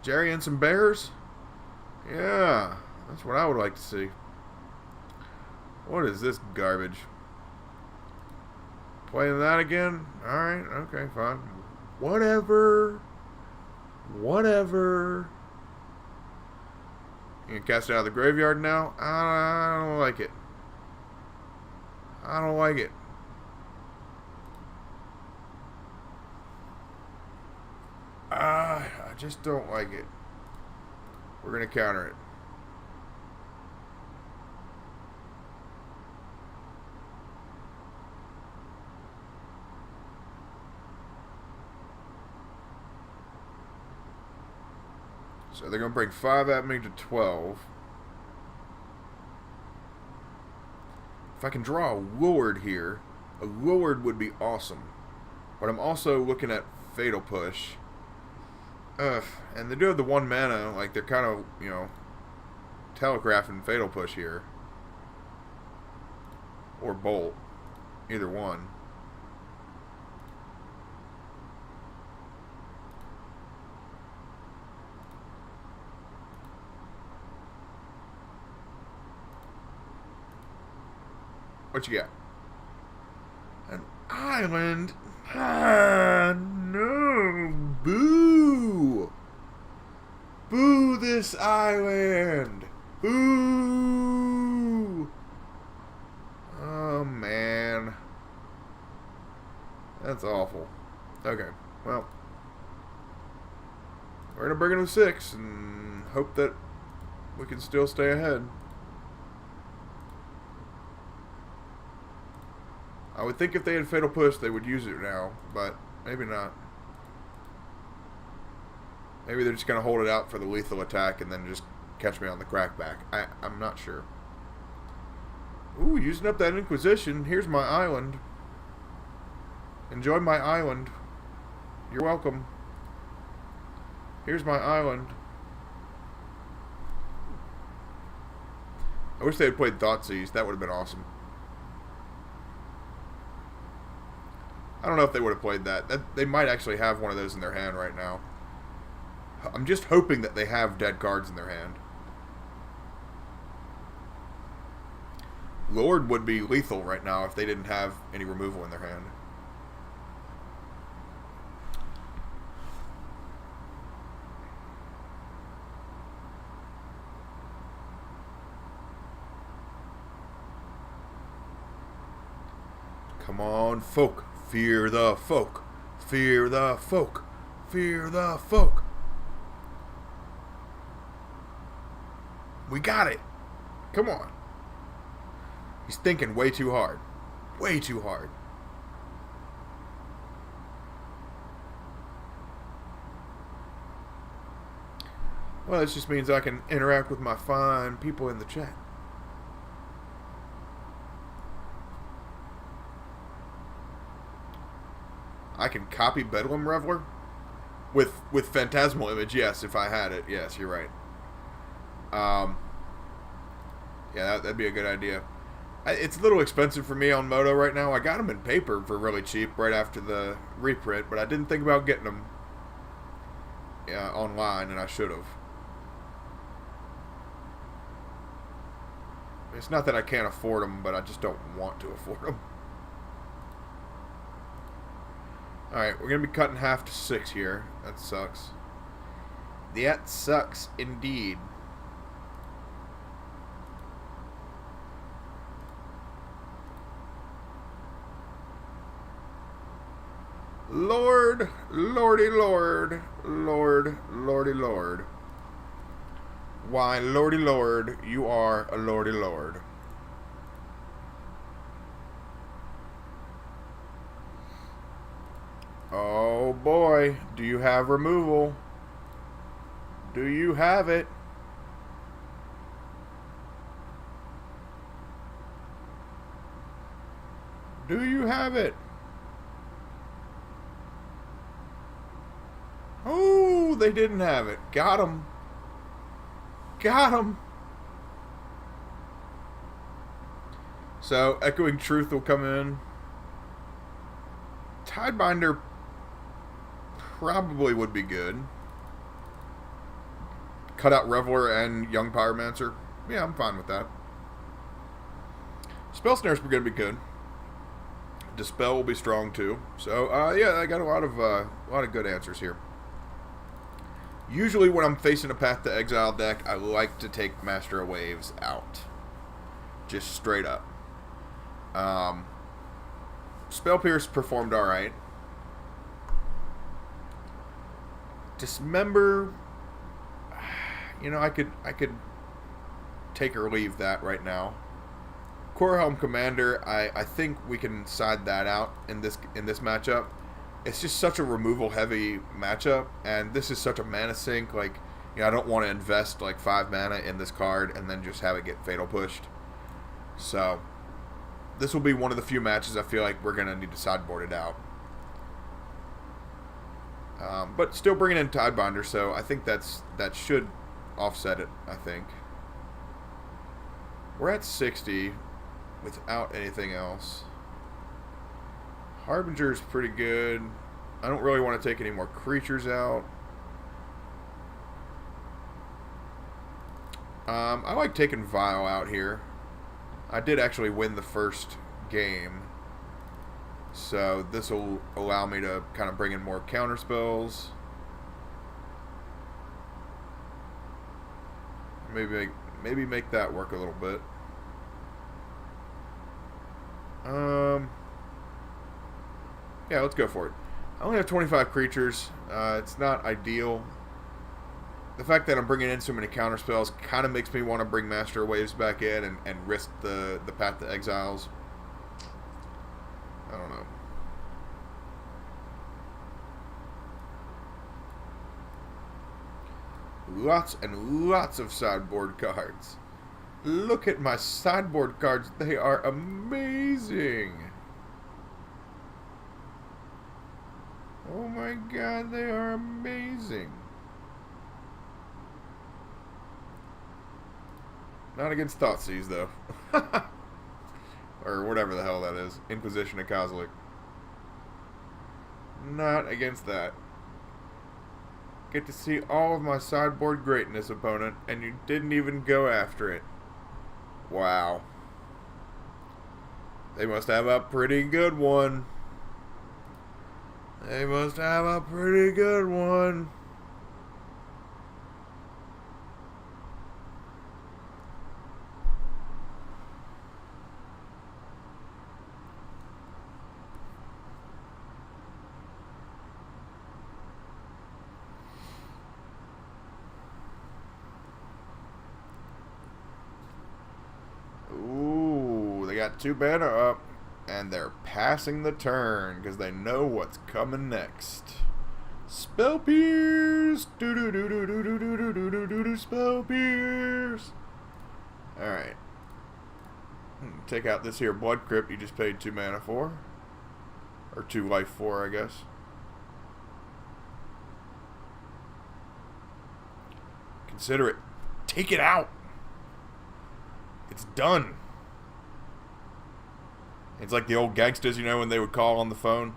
Jerry and some bears. Yeah, that's what I would like to see. What is this garbage? Playing that again? Alright, okay, fine. Whatever. Whatever. You can cast it out of the graveyard now? I don't like it. I don't like it. I just don't like it. We're going to counter it. So they're going to bring 5 at me to 12. If I can draw a Lord here, a Lord would be awesome. But I'm also looking at Fatal Push. And they do have the 1 mana, like they're kind of, you know, telegraphing Fatal Push here. Or Bolt. Either one. What you got? An island? Ah, no. Boo. Boo this island. Boo. Oh, man. That's awful. Okay, well. We're going to bring it to 6 and hope that we can still stay ahead. I would think if they had Fatal Push, they would use it now, but maybe not. Maybe they're just going to hold it out for the lethal attack and then just catch me on the crackback. I'm not sure. Ooh, using up that Inquisition. Here's my island. Enjoy my island. You're welcome. Here's my island. I wish they had played Thoughtseize. That would have been awesome. I don't know if they would have played that. They might actually have one of those in their hand right now. I'm just hoping that they have dead cards in their hand. Lord would be lethal right now if they didn't have any removal in their hand. Come on, folk. Fear the folk. Fear the folk. Fear the folk. We got it. Come on. He's thinking way too hard. Way too hard. Well, this just means I can interact with my fine people in the chat. I can copy Bedlam Reveler with Phantasmal Image. Yes, if I had it. Yes, you're right. Yeah, that'd be a good idea. It's a little expensive for me on Moto right now. I got them in paper for really cheap right after the reprint, but I didn't think about getting them online, and I should have. It's not that I can't afford them, but I just don't want to afford them. Alright, we're going to be cutting half to 6 here. That sucks. That sucks indeed. Lord, lordy lord, lord, lordy lord. Why, lordy lord, you are a lordy lord. Oh boy, do you have removal? Do you have it? Do you have it? Oh, they didn't have it. Got him. Got him. So, Echoing Truth will come in. Tidebinder probably would be good. Cut out Reveler and Young Pyromancer. Yeah, I'm fine with that. Spell Snares are going to be good. Dispel will be strong too. So, yeah, I got a lot of good answers here. Usually when I'm facing a Path to Exile deck, I like to take Master of Waves out. Just straight up. Spell Pierce performed alright. Dismember, you know, I could take or leave that right now. Coralehlem Commander, I think we can side that out in this matchup. It's just such a removal heavy matchup, and this is such a mana sink. Like, you know, I don't want to invest like 5 mana in this card and then just have it get fatal pushed. So this will be one of the few matches I feel like we're gonna need to sideboard it out. But still bringing in Tidebinder, so I think that should offset it. I think we're at 60 without anything else. Harbinger's pretty good. I don't really want to take any more creatures out. I like taking Vial out here. I did actually win the first game, so this will allow me to kind of bring in more counter spells. Maybe make that work a little bit. Yeah, let's go for it. I only have 25 creatures. It's not ideal. The fact that I'm bringing in so many counter spells kind of makes me want to bring Master of Waves back in and risk the Path to Exiles. I don't know. Lots and lots of sideboard cards. Look at my sideboard cards. They are amazing. Oh my god, they are amazing. Not against Thoughtseize, though. Or whatever the hell that is. Inquisition of Kozilek. Not against that. Get to see all of my sideboard greatness, opponent, and you didn't even go after it. Wow. They must have a pretty good one. They must have a pretty good one. got 2 mana up, and they're passing the turn because they know what's coming next. Spell Pierce! Spell Pierce! Alright. Take out this here Blood Crypt you just paid 2 mana for. Or 2 life for, I guess. Consider it. Take it out! It's done. It's like the old gangsters, you know, when they would call on the phone.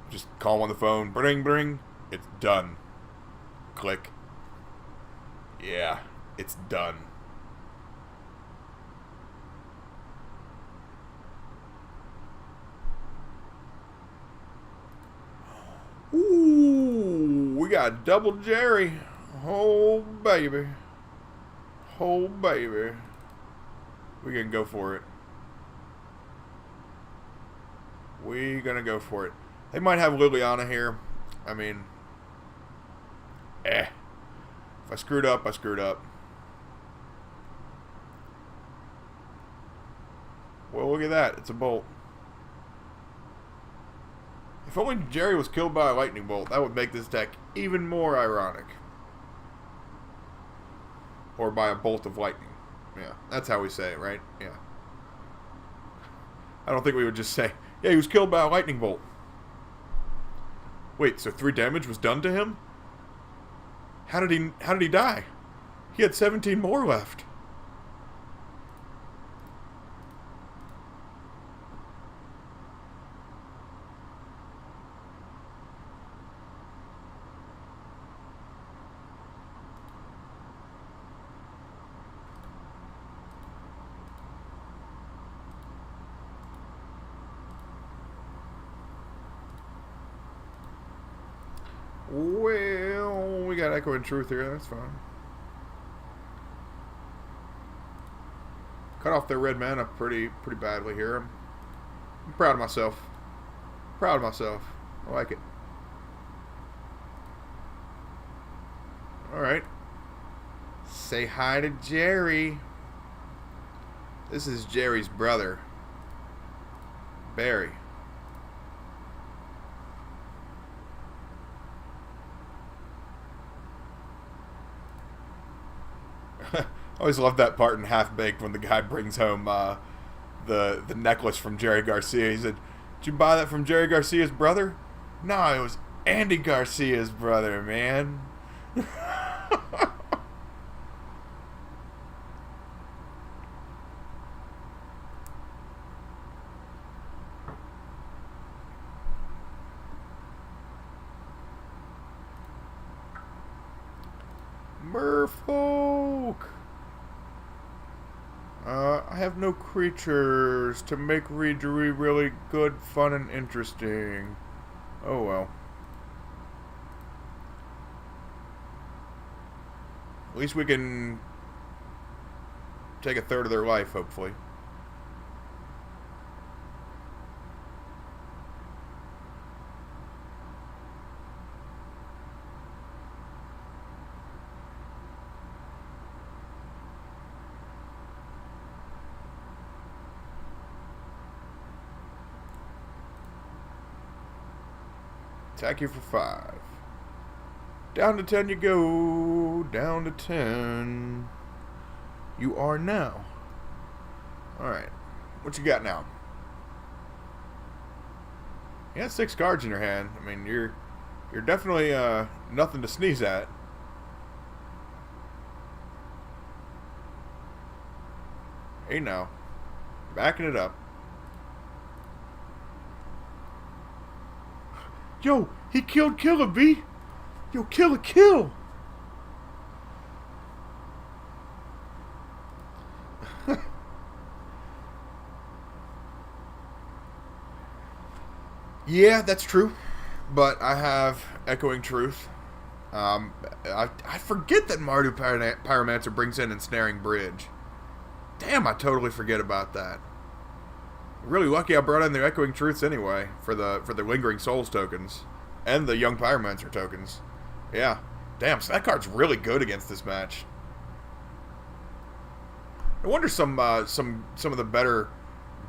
Just call on the phone. Bring, bring. It's done. Click. Yeah, it's done. Ooh, we got double Jerry. Oh, baby. Oh, baby. We can go for it. We gonna go for it. They might have Liliana here. I mean, If I screwed up, I screwed up. Well, look at that. It's a bolt. If only Jerry was killed by a lightning bolt, that would make this deck even more ironic. Or by a bolt of lightning. Yeah, that's how we say it, right? Yeah. I don't think we would just say, yeah, he was killed by a lightning bolt. Wait, so 3 damage was done to him? How did he die? He had 17 more left. Well, we got Echo and Truth here. That's fine. Cut off their red mana pretty badly here. I'm proud of myself. Proud of myself. I like it. Alright. Say hi to Jerry. This is Jerry's brother, Barry. I always love that part in Half Baked when the guy brings home the necklace from Jerry Garcia. He said, "Did you buy that from Jerry Garcia's brother?" "No, it was Andy Garcia's brother, man." Merfolk! I have no creatures to make Reejerey really good, fun, and interesting. Oh well. At least we can take a third of their life, hopefully. Attack you for 5. Down to 10 you go. Down to 10. You are now. Alright. What you got now? You got 6 cards in your hand. I mean, you're definitely nothing to sneeze at. Hey now. Backing it up. Yo, he killed Killer, B. Yo, Killer, kill. Yeah, that's true. But I have Echoing Truth. I forget that Mardu Pyromancer brings in Ensnaring Bridge. Damn, I totally forget about that. Really lucky I brought in the Echoing Truths anyway for the Lingering Souls tokens and the Young Pyromancer tokens. Yeah, damn. So that card's really good against this match. I wonder some of the better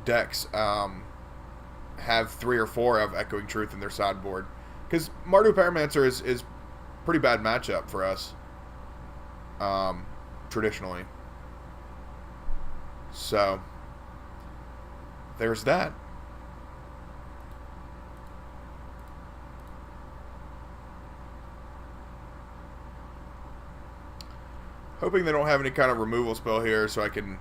decks have 3 or 4 of Echoing Truth in their sideboard. Because Mardu Pyromancer is pretty bad matchup for us, traditionally. So, there's that. Hoping they don't have any kind of removal spell here so I can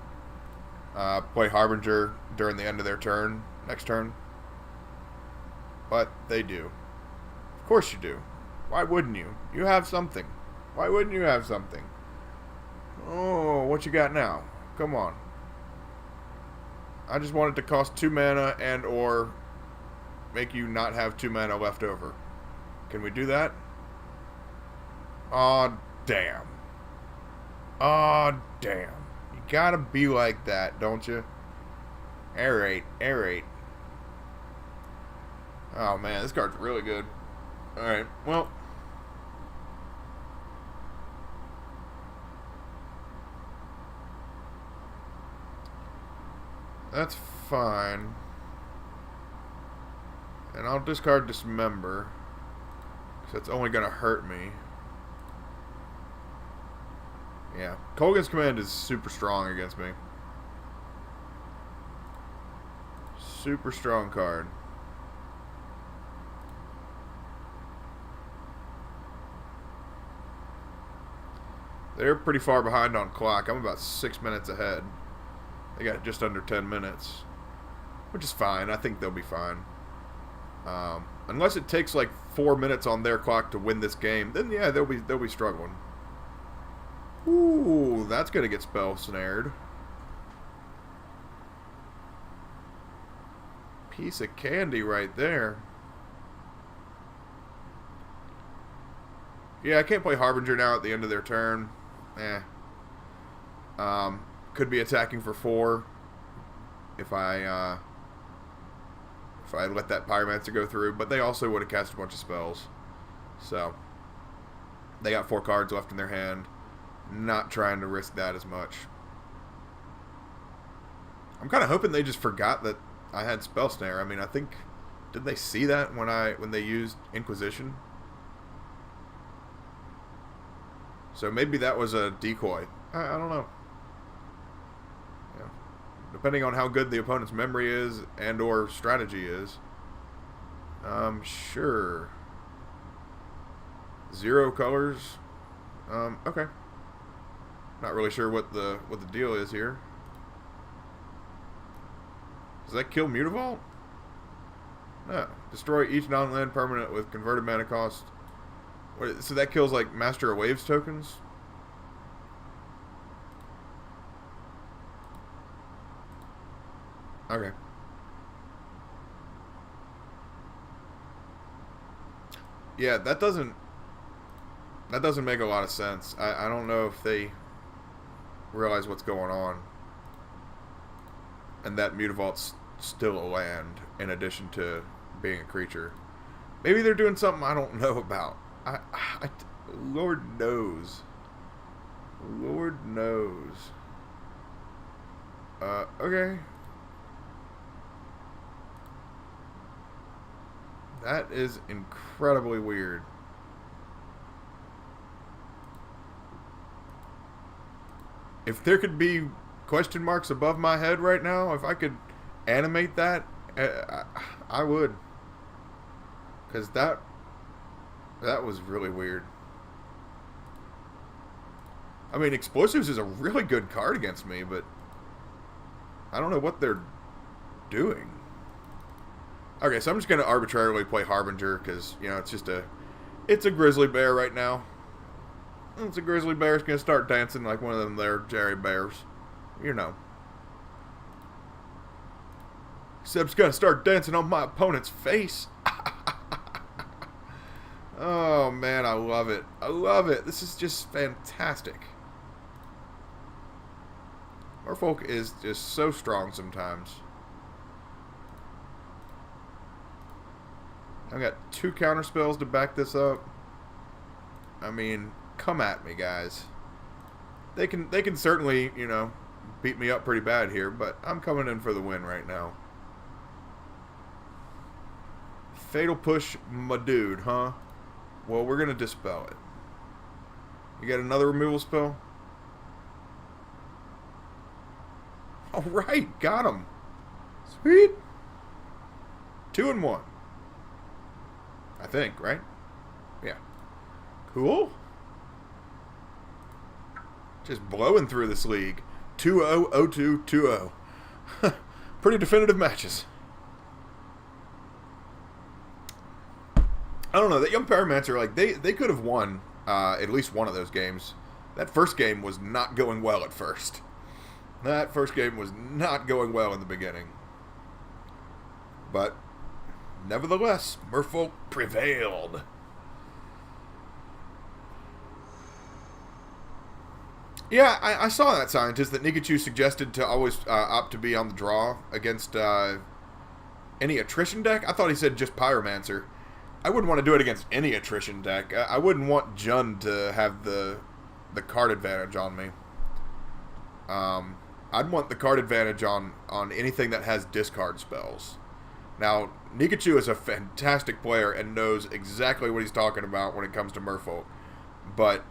play Harbinger during the end of their turn, next turn. But they do. Of course you do. Why wouldn't you? You have something. Why wouldn't you have something? Oh, what you got now? Come on. I just want it to cost 2 mana and or make you not have 2 mana left over. Can we do that? Aw, damn. Aw, damn. You gotta be like that, don't you? Aerate, aerate. Oh man, this card's really good. Alright, well. That's fine. And I'll discard Dismember, because that's only going to hurt me. Yeah. Coralehlem Commander is super strong against me. Super strong card. They're pretty far behind on clock. I'm about 6 minutes ahead. They got just under 10 minutes, which is fine. I think they'll be fine. Unless it takes like 4 minutes on their clock to win this game, then yeah, they'll be struggling. Ooh, that's gonna get spell snared. Piece of candy right there. Yeah, I can't play Harbinger now at the end of their turn. Could be attacking for 4 if I let that Pyromancer go through, but they also would have cast a bunch of spells. So they got 4 cards left in their hand. Not trying to risk that as much. I'm kind of hoping they just forgot that I had Spell Snare. I mean, I think, did they see that when they used Inquisition? So maybe that was a decoy. I don't know. Yeah. Depending on how good the opponent's memory is and or strategy is. Sure. 0 colors. Okay. Not really sure what the deal is here. Does that kill Mutavault? No. Destroy each non-land permanent with converted mana cost. Wait, so that kills like Master of Waves tokens? Okay. Yeah, that doesn't make a lot of sense. I don't know if they realize what's going on. And that Mutavault's still a land in addition to being a creature. Maybe they're doing something I don't know about. Lord knows. Lord knows. Okay. That is incredibly weird. If there could be question marks above my head right now, if I could animate that, I would. Because that was really weird. I mean, Explosives is a really good card against me, but I don't know what they're doing. Okay, so I'm just going to arbitrarily play Harbinger because, you know, it's a grizzly bear right now. It's a grizzly bear. It's going to start dancing like one of them there Jerry bears. You know. Except it's going to start dancing on my opponent's face. Oh, man, I love it. I love it. This is just fantastic. Merfolk is just so strong sometimes. I've got 2 counter spells to back this up. I mean, come at me, guys. They can certainly, you know, beat me up pretty bad here, but I'm coming in for the win right now. Fatal Push, my dude, huh? Well, we're going to dispel it. You got another removal spell? Alright, got him. Sweet. 2 and 1. I think, right? Yeah. Cool. Just blowing through this league. 2-0, 0-2, 2-0. Pretty definitive matches. I don't know, that young Pyromancer, like, they could have won at least one of those games. That first game was not going well at first. That first game was not going well in the beginning. But, nevertheless, Merfolk prevailed. Yeah, I saw that, Scientist, that Nikachu suggested to always opt to be on the draw against any attrition deck. I thought he said just Pyromancer. I wouldn't want to do it against any attrition deck. I wouldn't want Jund to have the card advantage on me. I'd want the card advantage on anything that has discard spells. Now, Nikachu is a fantastic player and knows exactly what he's talking about when it comes to Merfolk. But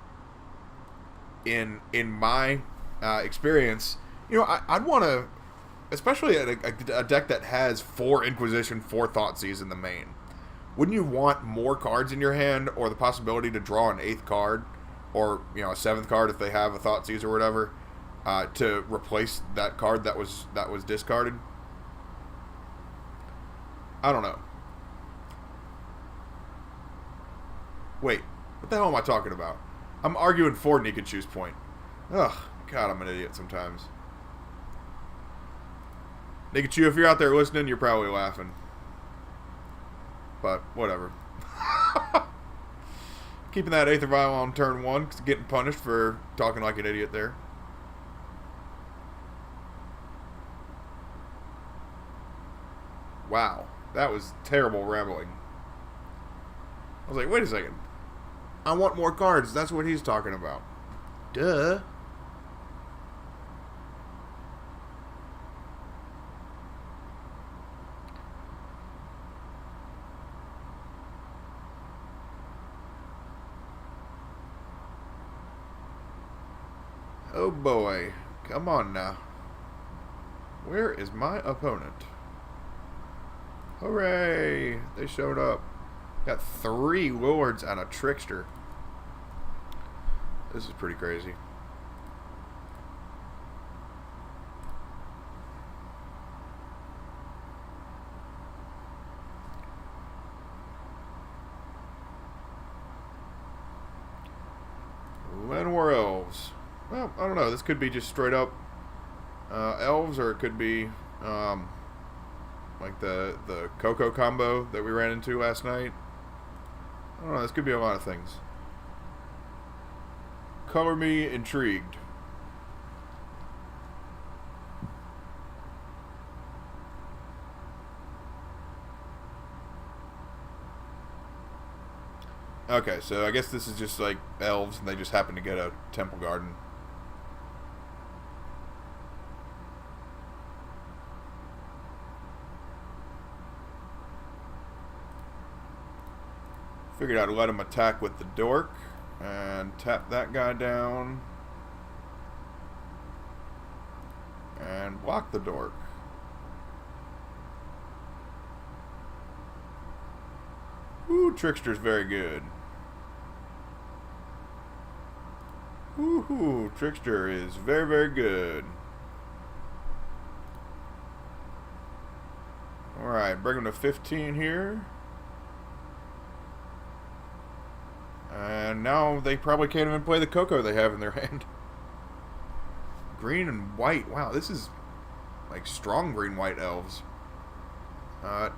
in my experience, you know, I'd want to, especially a deck that has 4 Inquisition, 4 Thoughtseize in the main. Wouldn't you want more cards in your hand, or the possibility to draw an 8th card, or, you know, a 7th card if they have a Thoughtseize or whatever, to replace that card that was discarded? I don't know. Wait, what the hell am I talking about? I'm arguing for Nikachu's point. Ugh, God, I'm an idiot sometimes. Nikachu, if you're out there listening, you're probably laughing. But, whatever. Keeping that Aether Vial on turn 1, getting punished for talking like an idiot there. Wow, that was terrible rambling. I was like, wait a second. I want more cards. That's what he's talking about. Duh. Oh boy. Come on now. Where is my opponent? Hooray! They showed up. Got 3 Lords and a Trickster. This is pretty crazy. When we're Elves. Well, I don't know. This could be just straight up Elves, or it could be like the Coco combo that we ran into last night. I don't know. This could be a lot of things. Color me intrigued. Okay, so I guess this is just like Elves, and they just happen to get a Temple Garden. Figured I'd let him attack with the Dork and tap that guy down and block the Dork. Ooh, Trickster's very good. Woohoo, Trickster is very, very good. Alright, bring him to 15 here. And now they probably can't even play the Coco they have in their hand. Green and white. Wow, this is like strong green-white Elves.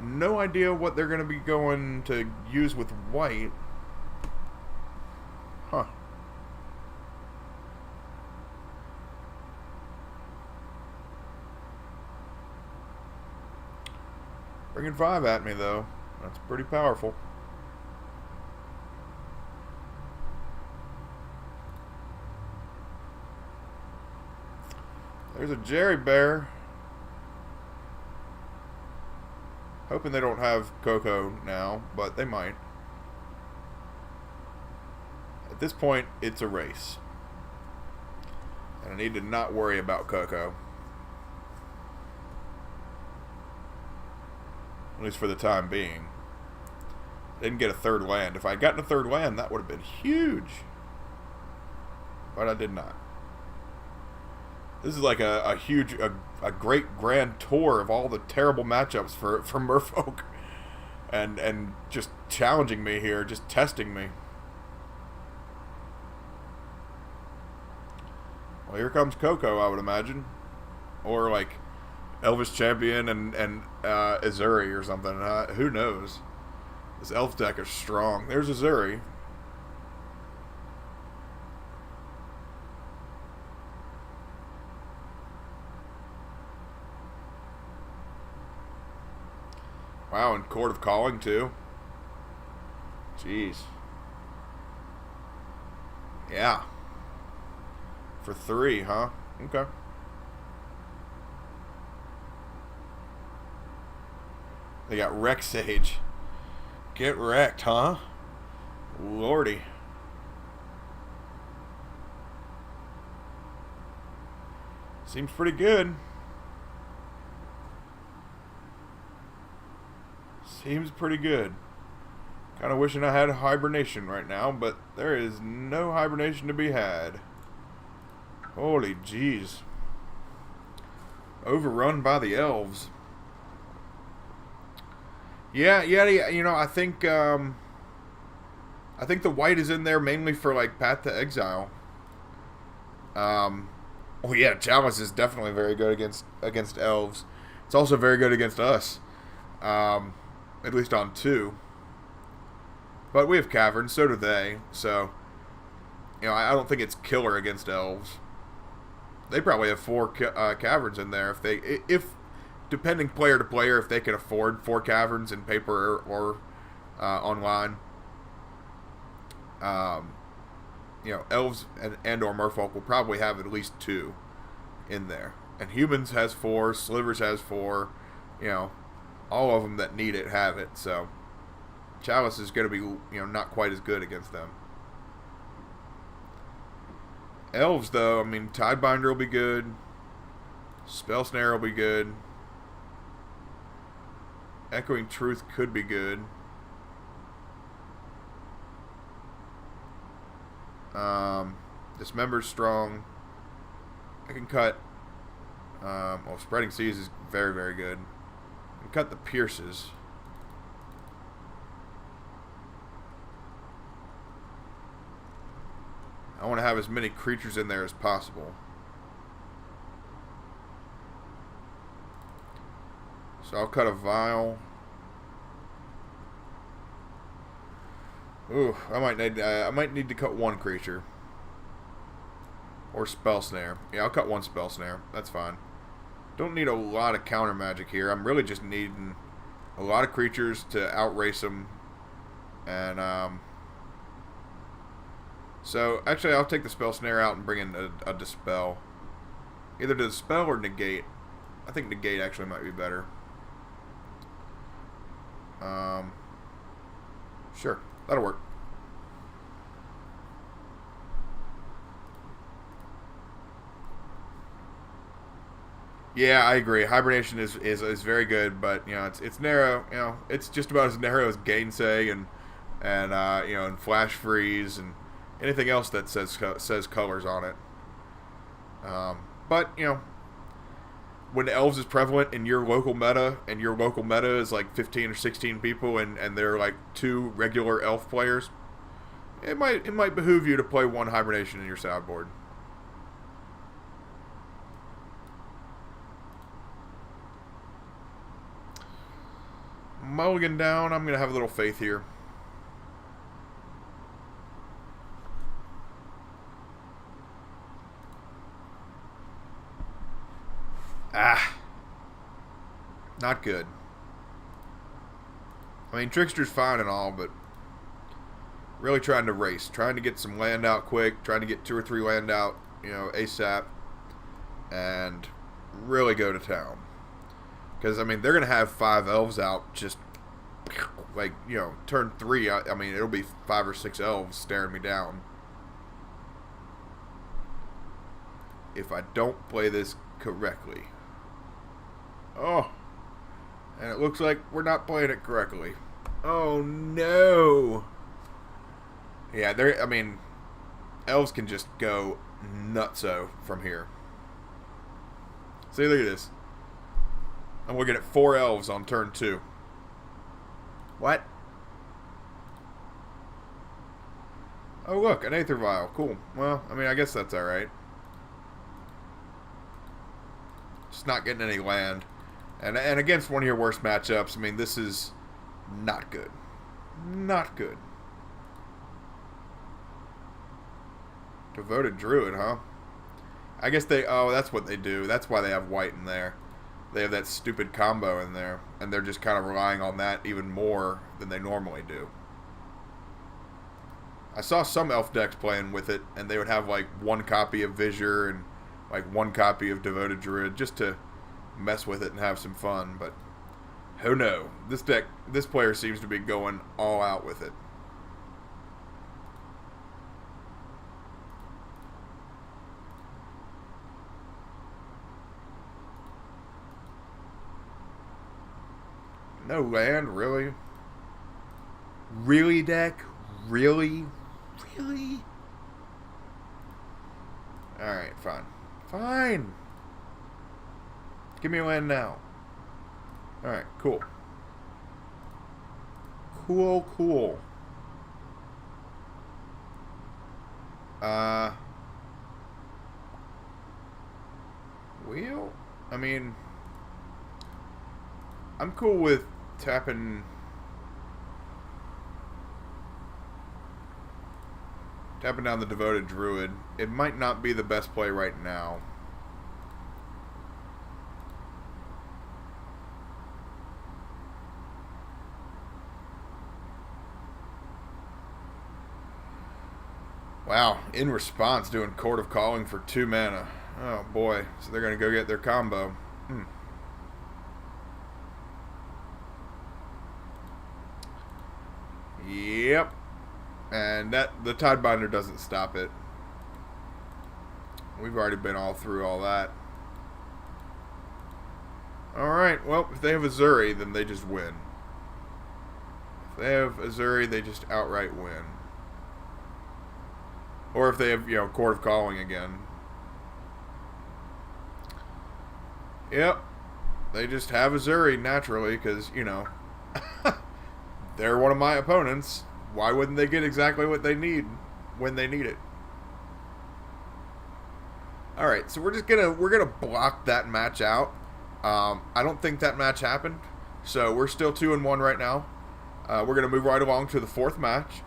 No idea what they're going to be going to use with white. Huh. Bringing 5 at me, though. That's pretty powerful. There's a Jerry Bear. Hoping they don't have Coco now, but they might. At this point, it's a race. And I need to not worry about Coco. At least for the time being. Didn't get a third land. If I had gotten a third land, that would have been huge. But I did not. This is like a huge, a great grand tour of all the terrible matchups for Merfolk. And just challenging me here, just testing me. Well, here comes Coco, I would imagine. Or like Elvis Champion and Azuri or something. Who knows? This Elf deck is strong. There's Azuri. Wow, and Court of Calling too. Jeez. Yeah. For 3, huh? Okay. They got Wreck Sage. Get wrecked, huh? Lordy. Seems pretty good. Seems pretty good. Kind of wishing I had a hibernation right now, but there is no hibernation to be had. Holy jeez. Overrun by the elves. Yeah, you know, I think the white is in there mainly for like Path to Exile. Oh yeah, Chalice is definitely very good against elves. It's also very good against us. At least on 2. But we have Caverns, so do they. So, you know, I don't think it's killer against elves. They probably have 4 Caverns in there if depending player to player, if they can afford 4 Caverns in paper or online. You know, elves and or Merfolk will probably have at least 2 in there. And humans has 4, Slivers has 4, you know, all of them that need it have it. So Chalice is going to be, you know, not quite as good against them. Elves, though, I mean, Tidebinder will be good. Spell Snare will be good. Echoing Truth could be good. Dismember's strong. I can cut. Well, Spreading Seas is very, very good. I can cut the Pierces. I want to have as many creatures in there as possible. So I'll cut a Vial. Ooh, I might need to cut 1 creature. Or Spell Snare. Yeah, I'll cut 1 Spell Snare. That's fine. Don't need a lot of counter magic here. I'm really just needing a lot of creatures to outrace them. And, so, actually, I'll take the Spell Snare out and bring in a Dispel. Either Dispel or Negate. I think Negate actually might be better. Sure. That'll work. Yeah, I agree. Hibernation is very good, but you know it's narrow. You know, it's just about as narrow as Gainsay and you know, and Flash Freeze and anything else that says colors on it. But you know, when Elves is prevalent in your local meta, and your local meta is like 15 or 16 people, and they're like 2 regular Elf players, it might behoove you to play 1 Hibernation in your sideboard. Mulligan down. I'm going to have a little faith here. Not good. I mean, Trickster's fine and all, but really trying to race. Trying to get some land out quick. Trying to get 2 or 3 land out, you know, ASAP. and really go to town. Because, I mean, they're going to have 5 elves out just, like, you know, turn 3. I mean, it'll be 5 or 6 elves staring me down. If I don't play this correctly. Oh. And it looks like we're not playing it correctly. Oh, no. Yeah, I mean, elves can just go nutso from here. See, look at this. I'm looking at 4 elves on turn 2. What? Oh, look, an Aether Vial. Cool. Well, I mean, I guess that's alright. Just not getting any land. And against one of your worst matchups, I mean, this is not good. Not good. Devoted Druid, huh? I guess oh, that's what they do. That's why they have white in there. They have that stupid combo in there. And they're just kind of relying on that even more than they normally do. I saw some elf decks playing with it, and they would have like 1 copy of Vizier and like 1 copy of Devoted Druid just to mess with it and have some fun. But oh no, this player seems to be going all out with it. No land, really? Really, deck? Really? Really? Alright, fine. Fine! Give me a land now. Alright, cool. Cool, cool. Well, I mean, I'm cool with tapping down the Devoted Druid. It might not be the best play right now. Wow, in response doing Court of Calling for 2 mana. Oh boy, so they're going to go get their combo. Yep. And the Tidebinder doesn't stop it. We've already been all through all that. Alright, well, if they have Azuri, then they just win. If they have Azuri, they just outright win. Or if they have, you know, Court of Calling again. Yep. They just have Azuri naturally, because, you know, they're one of my opponents. Why wouldn't they get exactly what they need when they need it? Alright, so we're gonna block that match out. I don't think that match happened. So we're still 2-1 right now. We're gonna move right along to the 4th match.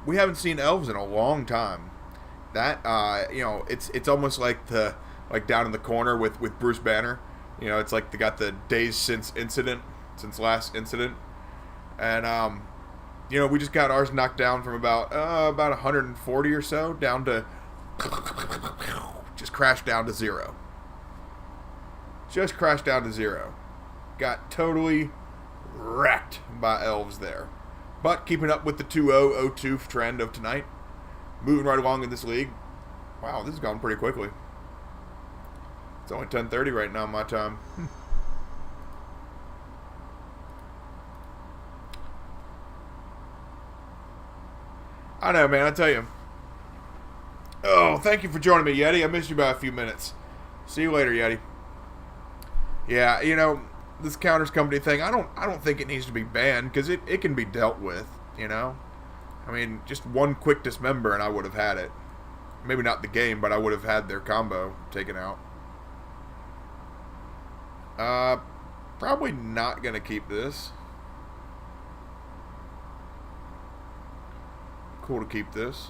We haven't seen elves in a long time. That you know, it's almost like down in the corner with Bruce Banner. You know, it's like they got the days since last incident, and you know, we just got ours knocked down from about 140 or so down to just crashed down to 0. Just crashed down to 0. Got totally wrecked by elves there. But keeping up with the 2-0, 0-2 trend of tonight. Moving right along in this league. Wow, this has gone pretty quickly. It's only 10:30 right now my time. I know, man, I tell you. Oh, thank you for joining me, Yeti. I missed you by a few minutes. See you later, Yeti. Yeah, you know, this counters company thing, I don't think it needs to be banned, because it can be dealt with, you know? I mean, just one quick dismember and I would have had it. Maybe not the game, but I would have had their combo taken out. Probably not going to keep this. Cool to keep this.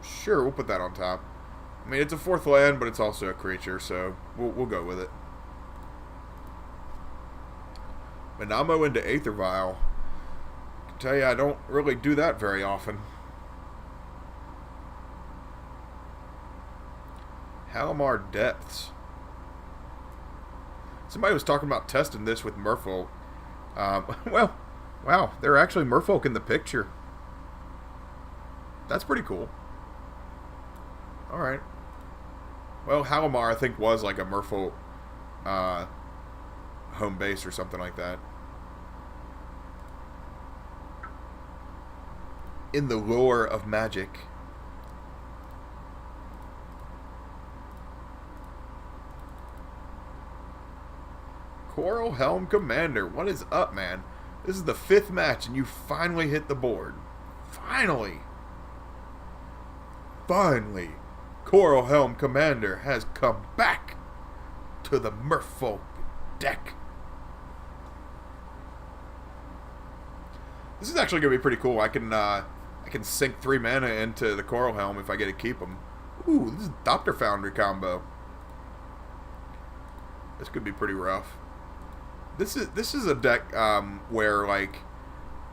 Sure, we'll put that on top. I mean, it's a 4th land, but it's also a creature, so we'll go with it. Manamo into Aether Vial. I can tell you, I don't really do that very often. Halimar Depths. Somebody was talking about testing this with Merfolk. Well, wow, there are actually Merfolk in the picture. That's pretty cool. Alright. Well, Halimar, I think, was like a Merfolk home base or something like that. In the lore of magic. Coralhelm Commander, what is up, man? This is the 5th match, and you finally hit the board. Finally! Finally! Coralhelm Commander has come back to the Merfolk deck. This is actually going to be pretty cool. I can sink 3 mana into the Coralhelm if I get to keep them. Ooh, this is Thopter Foundry combo. This could be pretty rough. This is a deck where, like,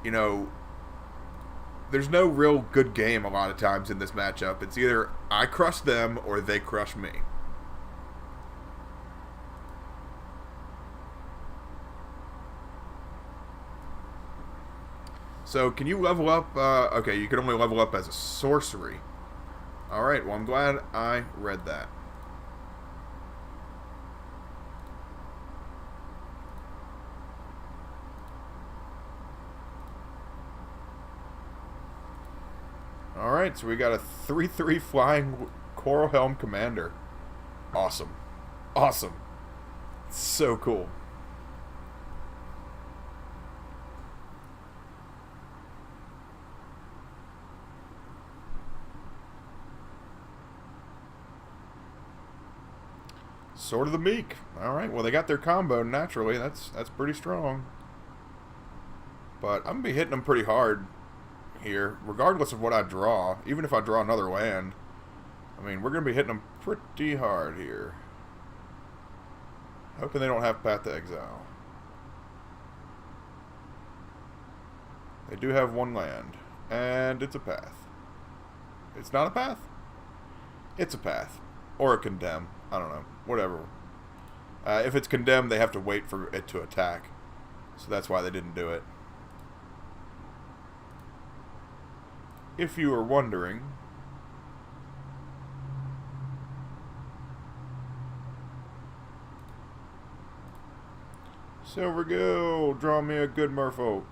you know, there's no real good game a lot of times in this matchup. It's either I crush them or they crush me. So, can you level up? Okay, you can only level up as a sorcery. Alright, well, I'm glad I read that. Alright, so we got a 3/3 flying Coralhelm Commander. Awesome. Awesome. So cool. Sword of the Meek. Alright, well, they got their combo naturally. That's pretty strong. But I'm going to be hitting them pretty hard here, regardless of what I draw. Even if I draw another land, I mean, we're going to be hitting them pretty hard here. Hoping they don't have Path to Exile. They do have 1 land, and it's a path. It's not a path? It's a path. Or a condemn. I don't know. Whatever. If it's condemned, they have to wait for it to attack. So that's why they didn't do it. If you were wondering. Silver Guild, draw me a good Merfolk.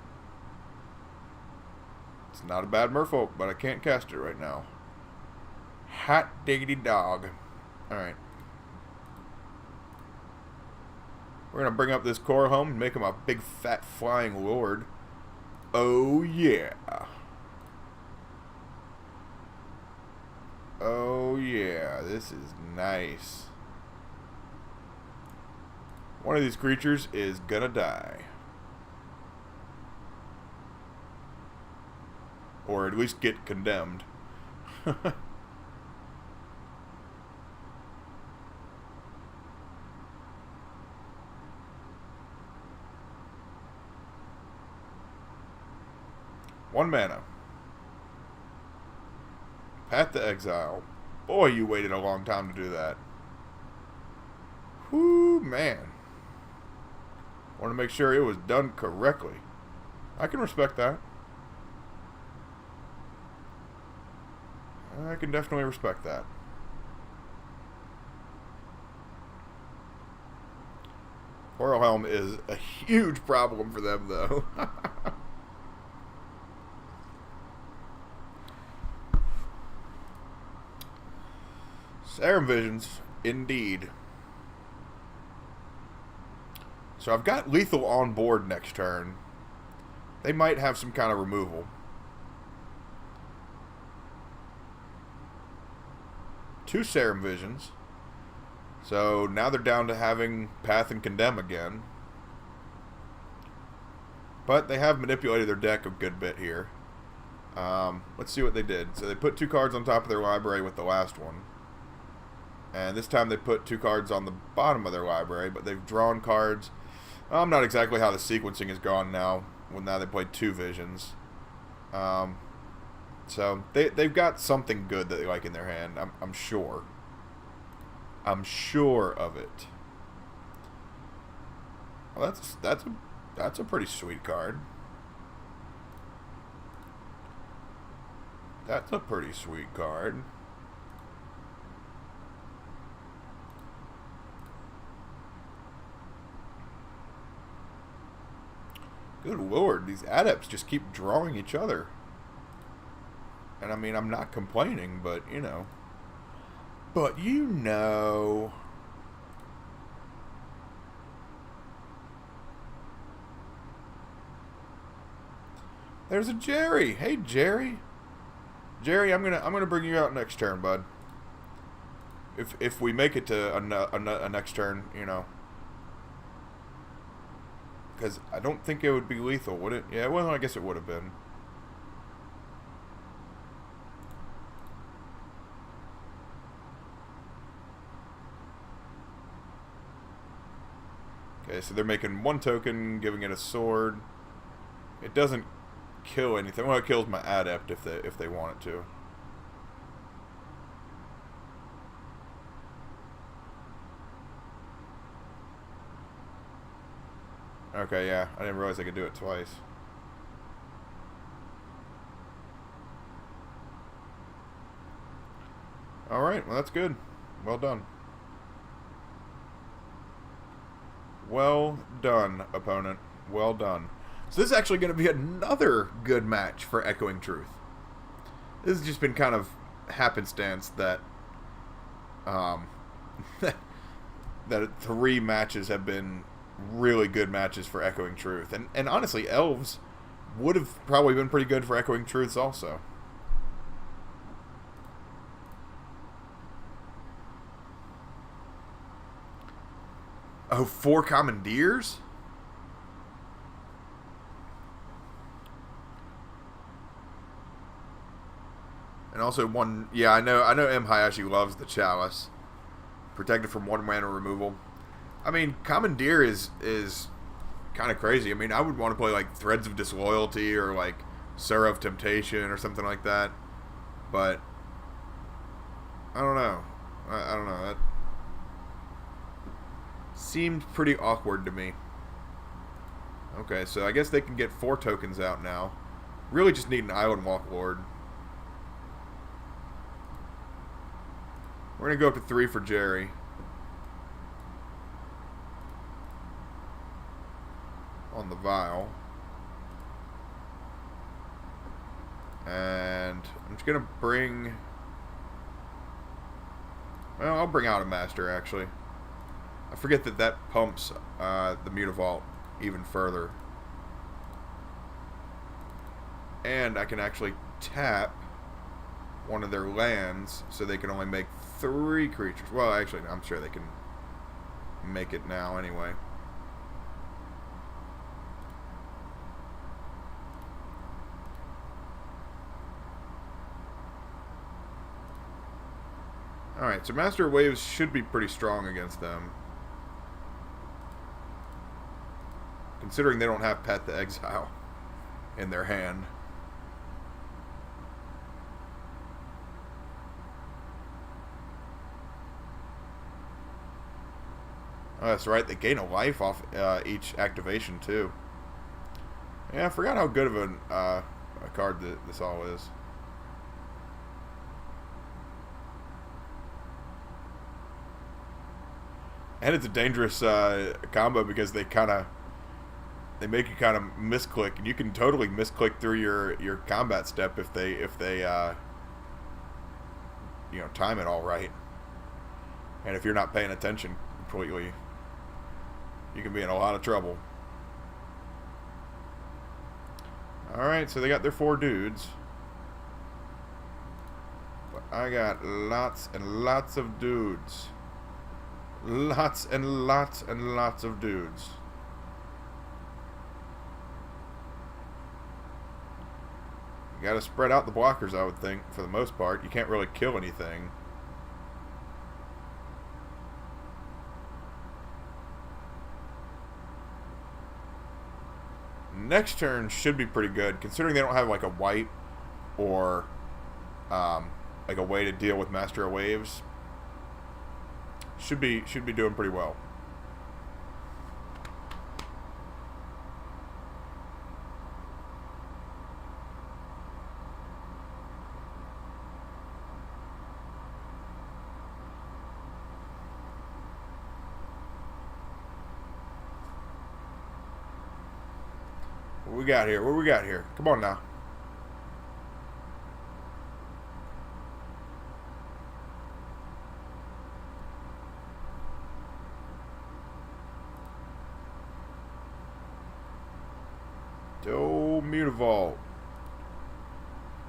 It's not a bad Merfolk, but I can't cast it right now. Hot diggity dog. Alright. We're going to bring up this Coralhelm and make him a big fat flying lord. Oh yeah. Oh yeah, this is nice. One of these creatures is gonna die. Or at least get condemned. One mana. Path to Exile. Boy, you waited a long time to do that. Whoo, man. Want to make sure it was done correctly. I can respect that. I can definitely respect that. Coralhelm is a huge problem for them, though. Serum Visions, indeed. So I've got lethal on board next turn. They might have some kind of removal. 2 Serum Visions. So now they're down to having Path and Condemn again. But they have manipulated their deck a good bit here. Let's see what they did. So they put 2 cards on top of their library with the last one. And this time they put 2 cards on the bottom of their library, but they've drawn cards. I'm not exactly how the sequencing is gone now. Well, now they played 2 visions. So they've got something good that they like in their hand, I'm sure. I'm sure of it. Well, that's a pretty sweet card. That's a pretty sweet card. Good lord, these adepts just keep drawing each other. And I mean, I'm not complaining, but you know. But you know. There's a Jerry. Hey, Jerry. Jerry, I'm gonna bring you out next turn, bud. If we make it to a next turn, you know. Because I don't think it would be lethal, would it? Yeah, well, I guess it would have been. Okay, so they're making one token, giving it a sword. It doesn't kill anything. Well, it kills my adept if they want it to. Okay, yeah, I didn't realize I could do it twice. Alright, well that's good. Well done. Well done, opponent. Well done. So this is actually going to be another good match for Echoing Truth. This has just been kind of happenstance that that 3 matches have been really good matches for Echoing Truth. And honestly, Elves would have probably been pretty good for Echoing Truths also. Oh, 4 Commandeers? And also 1... Yeah, I know M. Hayashi loves the Chalice. Protected from 1 mana removal. I mean, Commandeer is kind of crazy. I mean, I would want to play like Threads of Disloyalty or like Sir of Temptation or something like that. But I don't know. I don't know. That seemed pretty awkward to me. Okay, so I guess they can get 4 tokens out now. Really just need an Island Walk Lord. We're going to go up to 3 for Jerry. On the vial. And I'm just going to bring... Well, I'll bring out a Master, actually. I forget that pumps the Mutavault even further. And I can actually tap one of their lands so they can only make 3 creatures. Well, actually, I'm sure they can make it now anyway. Alright, so Master of Waves should be pretty strong against them. Considering they don't have Path to Exile in their hand. Oh, that's right, they gain a life off each activation, too. Yeah, I forgot how good of a card this all is. And it's a dangerous combo because they make you kind of misclick, and you can totally misclick through your combat step if they you know, time it all right. And if you're not paying attention completely, you can be in a lot of trouble. Alright, so they got their 4 dudes. But I got lots and lots of dudes. Lots and lots and lots of dudes. You gotta spread out the blockers, I would think, for the most part. You can't really kill anything. Next turn should be pretty good, considering they don't have like a wipe or like a way to deal with Master of Waves. Should be doing pretty well. What we got here? What we got here? Come on now. Mutavault.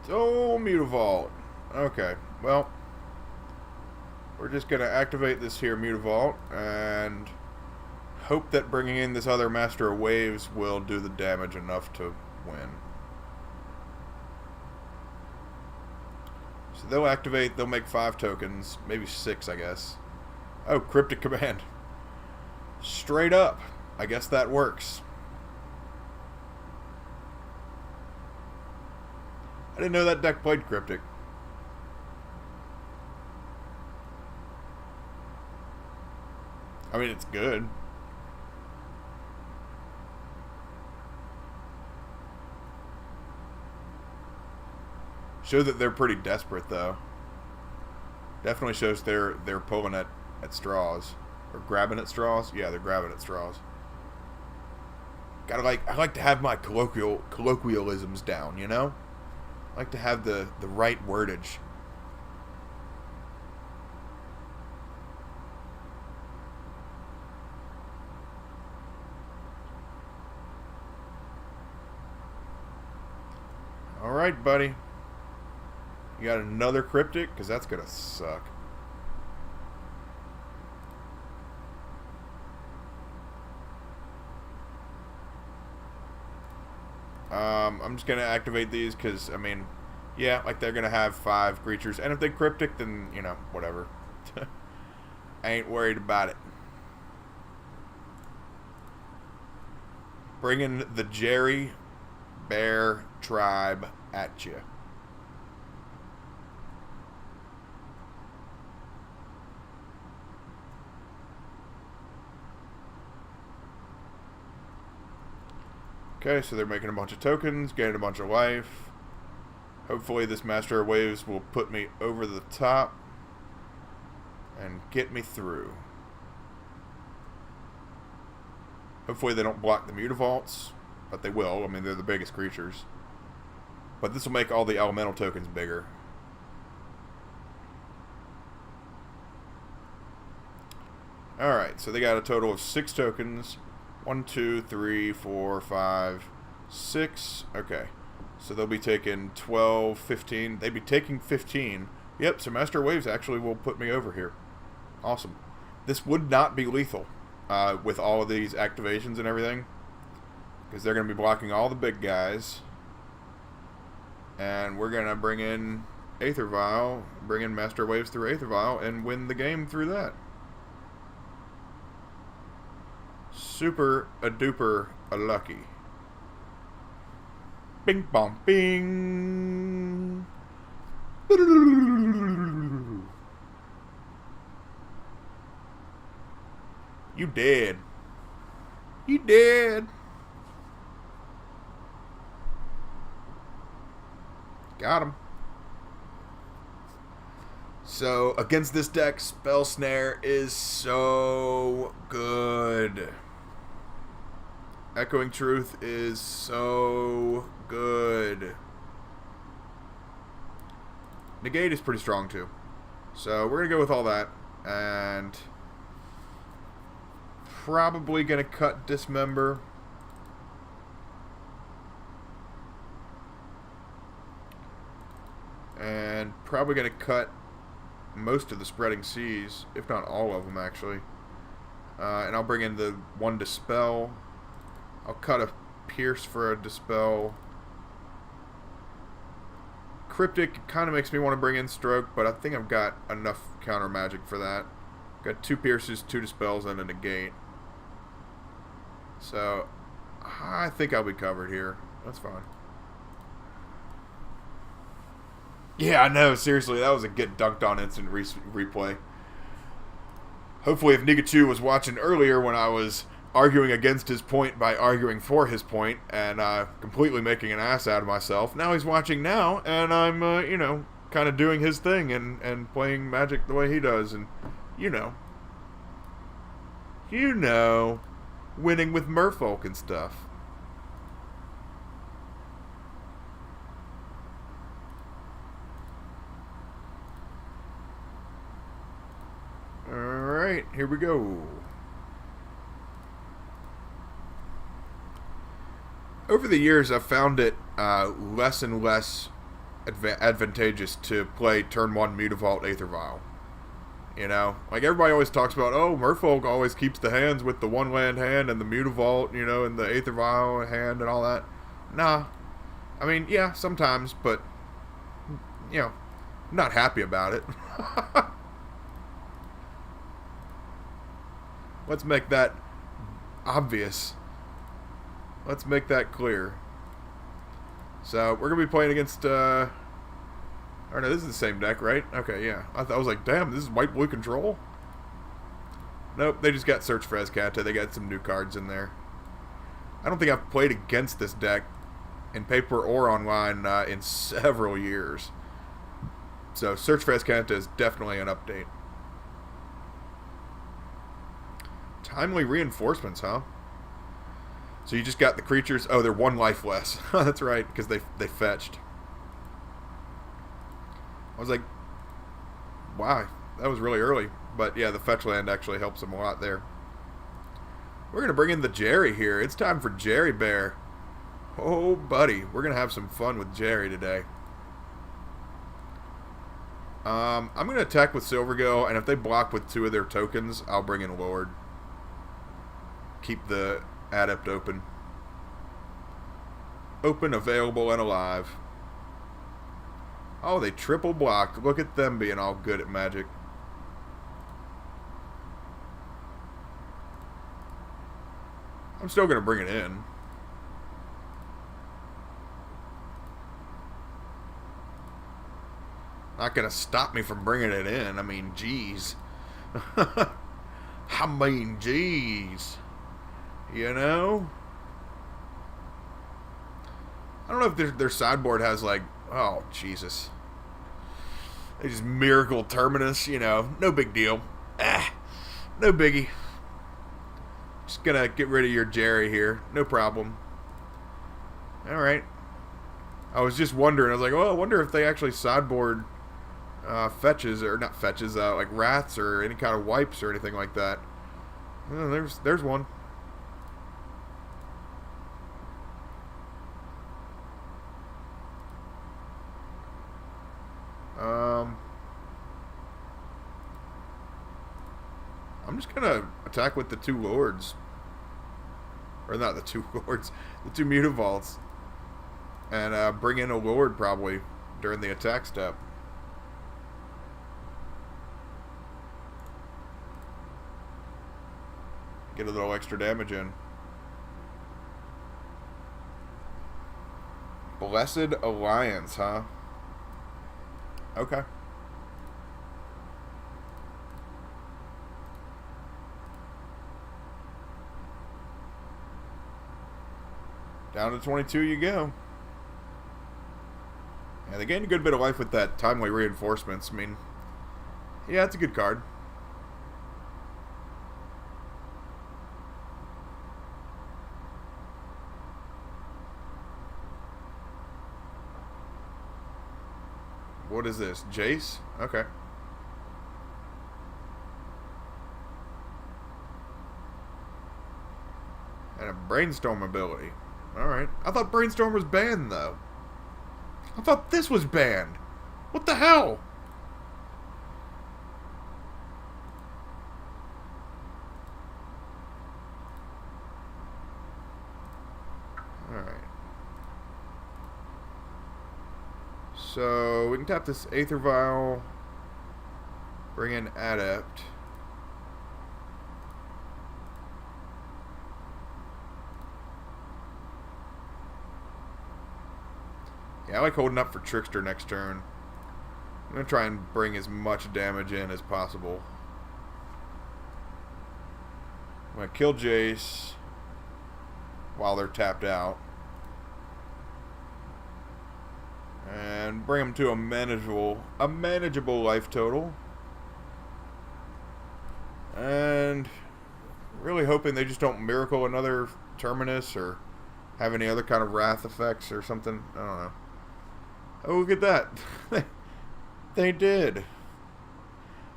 Mutavault. Okay, well, we're just going to activate this here Mutavault and hope that bringing in this other Master of Waves will do the damage enough to win. So they'll activate, they'll make 5 tokens, maybe 6, I guess. Oh, Cryptic Command. Straight up. I guess that works. I didn't know that deck played Cryptic. I mean, it's good. Shows that they're pretty desperate, though. Definitely shows they're pulling at straws. Or grabbing at straws? Yeah, they're grabbing at straws. I like to have my colloquialisms down, you know? I like to have the right wordage. Alright, buddy. You got another Cryptic? Because that's going to suck. I'm just going to activate these because, I mean, yeah, like they're going to have 5 creatures. And if they Cryptic, then, you know, whatever. I ain't worried about it. Bringing the Jerry Bear Tribe at you. Okay, so they're making a bunch of tokens, gaining a bunch of life. Hopefully this Master of Waves will put me over the top and get me through. Hopefully they don't block the Mutavaults, but they will. I mean, they're the biggest creatures. But this will make all the elemental tokens bigger. Alright, so they got a total of 6 tokens. 1, 2, 3, 4, 5, 6. Okay. So they'll be taking 12, 15. They'd be taking 15. Yep, so Master Waves actually will put me over here. Awesome. This would not be lethal with all of these activations and everything. Because they're going to be blocking all the big guys. And we're going to bring in Aether Vial, bring in Master Waves through Aether Vial, and win the game through that. Super a duper a lucky. Bing bong bing. You dead. You dead. Got him. So against this deck, Spell Snare is so good. Echoing Truth is so good. Negate is pretty strong too. So we're going to go with all that. And probably going to cut Dismember. And probably going to cut most of the Spreading Seas, if not all of them actually. And I'll bring in the 1 Dispel. I'll cut a Pierce for a Dispel. Cryptic kind of makes me want to bring in Stroke, but I think I've got enough counter magic for that. Got 2 Pierces, 2 Dispels, and a Negate. So, I think I'll be covered here. That's fine. Yeah, I know. Seriously, that was a get dunked on instant replay. Hopefully if Nikachu was watching earlier when I was arguing against his point by arguing for his point and completely making an ass out of myself, now he's watching now and I'm, you know, kind of doing his thing and playing Magic the way he does and, you know, winning with Merfolk and stuff. Alright, here we go. Over the years, I've found it less and less advantageous to play turn 1 Mutavault Aether Vial. You know, like everybody always talks about, oh, Merfolk always keeps the hands with the 1-land hand and the Mutavault, you know, and the Aether Vial hand and all that. Nah. I mean, yeah, sometimes, but, you know, I'm not happy about it. Let's make that obvious. Let's make that clear. So, we're going to be playing against, or no, this is the same deck, right? Okay, yeah. I was like, damn, this is white-blue control? Nope, they just got Search for Azcanta. They got some new cards in there. I don't think I've played against this deck in paper or online in several years. So, Search for Azcanta is definitely an update. Timely reinforcements, huh? So you just got the creatures. Oh, they're 1 life less. That's right, because they fetched. I was like, wow, that was really early. But yeah, the fetch land actually helps them a lot there. We're going to bring in the Jerry here. It's time for Jerry Bear. Oh, buddy. We're going to have some fun with Jerry today. I'm going to attack with Silvergill, and if they block with 2 of their tokens, I'll bring in Lord. Keep the Adept open. Open, available, and alive. Oh, they triple blocked. Look at them being all good at Magic. I'm still going to bring it in. Not going to stop me from bringing it in. I mean, jeez. I mean, jeez. You know? I don't know if their sideboard has like, oh, Jesus. They just Miracle Terminus, you know. No big deal. No biggie. Just gonna get rid of your Jerry here. No problem. Alright. I was just wondering. I was like, oh, I wonder if they actually sideboard fetches, or not fetches, like wraths or any kind of wipes or anything like that. There's one. I'm just gonna attack with the 2 lords. Or not the 2 lords, the 2 Mutavaults. And bring in a lord probably during the attack step. Get a little extra damage in. Blessed Alliance, huh? Okay. Down to 22 you go. Yeah, they gained a good bit of life with that Timely Reinforcements. I mean, yeah, it's a good card. What is this? Jace? Okay. And a Brainstorm ability. Alright. I thought Brainstorm was banned, though. I thought this was banned. What the hell? Alright. So, we can tap this Aether Vial. Bring in Adept. Yeah, I like holding up for Trickster next turn. I'm going to try and bring as much damage in as possible. I'm going to kill Jace while they're tapped out. And bring them to a manageable life total. And really hoping they just don't miracle another Terminus or have any other kind of wrath effects or something. I don't know. Oh, look at that. They did.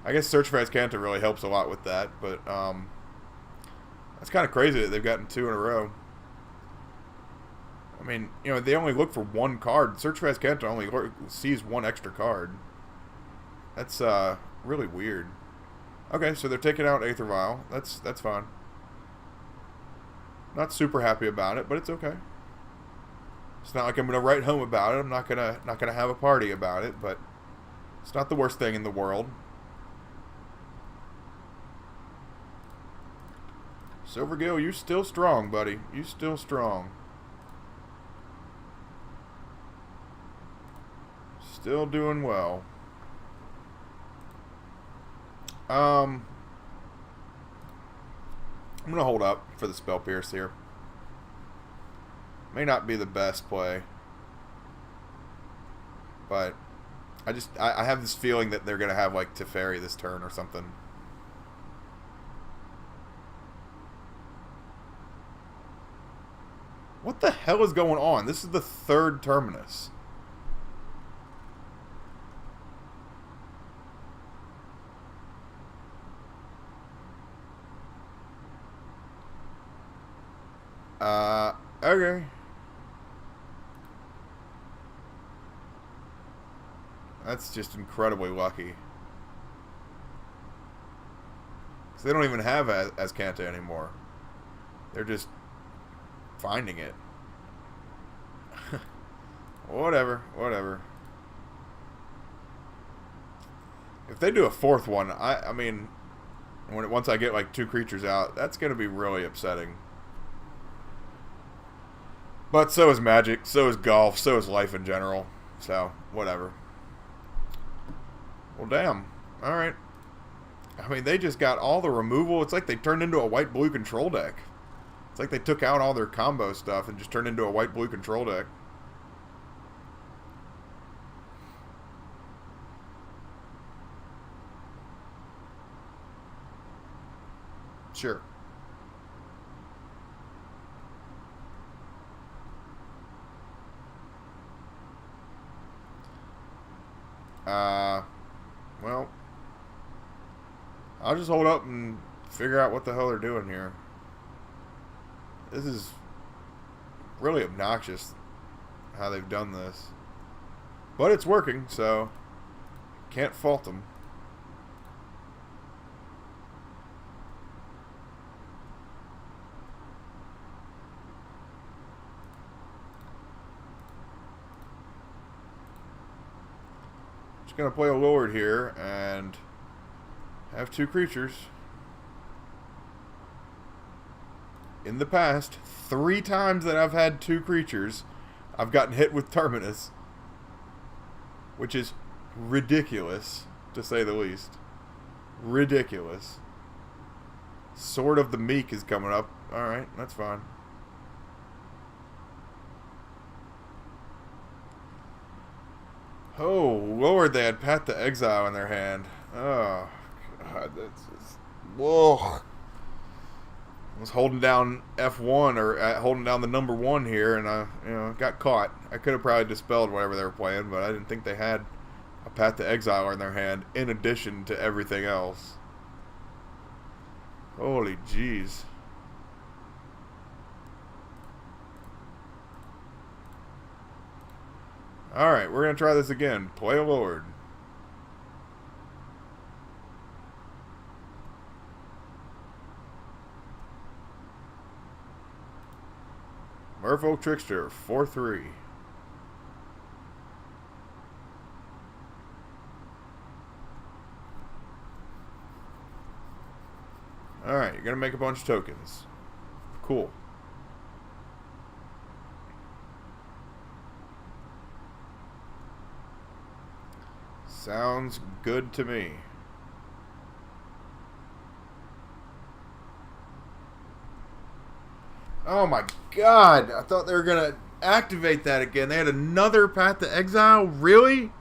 I guess Search for Azcanta really helps a lot with that, but that's kind of crazy that they've gotten 2 in a row. I mean, you know, they only look for 1 card. Search for Azcanta only sees 1 extra card. That's really weird. Okay, so they're taking out Aether Vial. That's fine. Not super happy about it, but it's okay. It's not like I'm gonna write home about it. I'm not gonna have a party about it, but it's not the worst thing in the world. Silvergill, you still strong, buddy. You still strong. Still doing well. I'm gonna hold up for the Spell Pierce here. May not be the best play, but I have this feeling that they're gonna have like Teferi this turn or something. What the hell is going on? This is the 3rd Terminus. Okay. That's just incredibly lucky. Because they don't even have Azcanta anymore. They're just finding it. Whatever. If they do a 4th one, I mean, once I get like 2 creatures out, that's going to be really upsetting. But so is Magic, so is golf, so is life in general. So, whatever. Well, damn. Alright. I mean, they just got all the removal. It's like they turned into a white-blue control deck. It's like they took out all their combo stuff and just turned into a white-blue control deck. Sure. Well, I'll just hold up and figure out what the hell they're doing here. This is really obnoxious how they've done this. But it's working, so can't fault them. Just gonna play a Lord here and have 2 creatures. In the past, 3 times that I've had 2 creatures, I've gotten hit with Terminus. Which is ridiculous, to say the least. Ridiculous. Sword of the Meek is coming up. Alright, that's fine. Oh, Lord, they had Path to Exile in their hand. Oh, God, that's just... Whoa. I was holding down F1, or holding down the number 1 here, and I got caught. I could have probably dispelled whatever they were playing, but I didn't think they had a Path to Exile in their hand, in addition to everything else. Holy jeez. Alright, we're going to try this again. Play a Lord. Merfolk Trickster, 4/3. Alright, you're going to make a bunch of tokens. Cool. Sounds good to me. Oh my god. I thought they were going to activate that again. They had another Path to Exile? Really?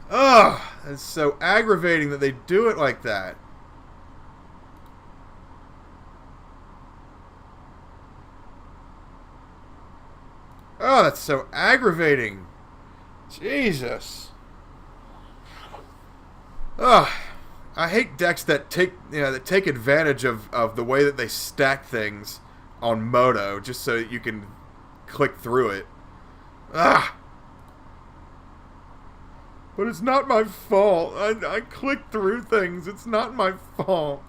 Ugh. It's so aggravating that they do it like that. Oh, that's so aggravating. Jesus. Ugh. I hate decks that take advantage of the way that they stack things on Moto just so you can click through it. Ah. But it's not my fault. I click through things. It's not my fault.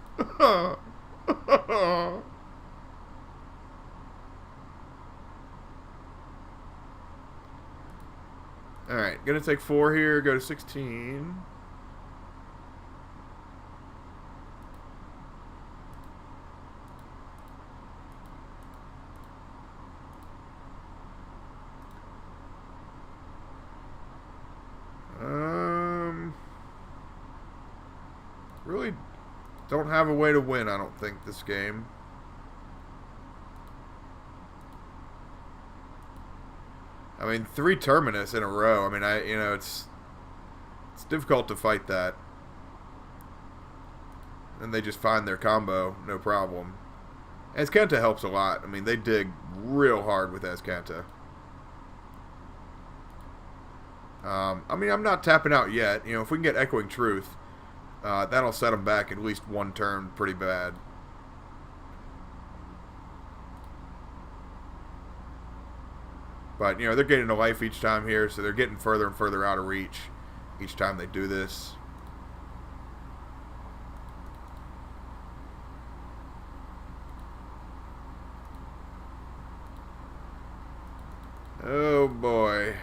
Alright, gonna take 4 here, go to 16. Really don't have a way to win, I don't think, this game. I mean, 3 Terminus in a row. I mean, it's difficult to fight that. And they just find their combo, no problem. Azcanta helps a lot. I mean, they dig real hard with Azcanta. I mean, I'm not tapping out yet. If we can get Echoing Truth, that'll set them back at least 1 turn pretty bad. But, they're getting a life each time here, so they're getting further and further out of reach each time they do this. Oh, boy.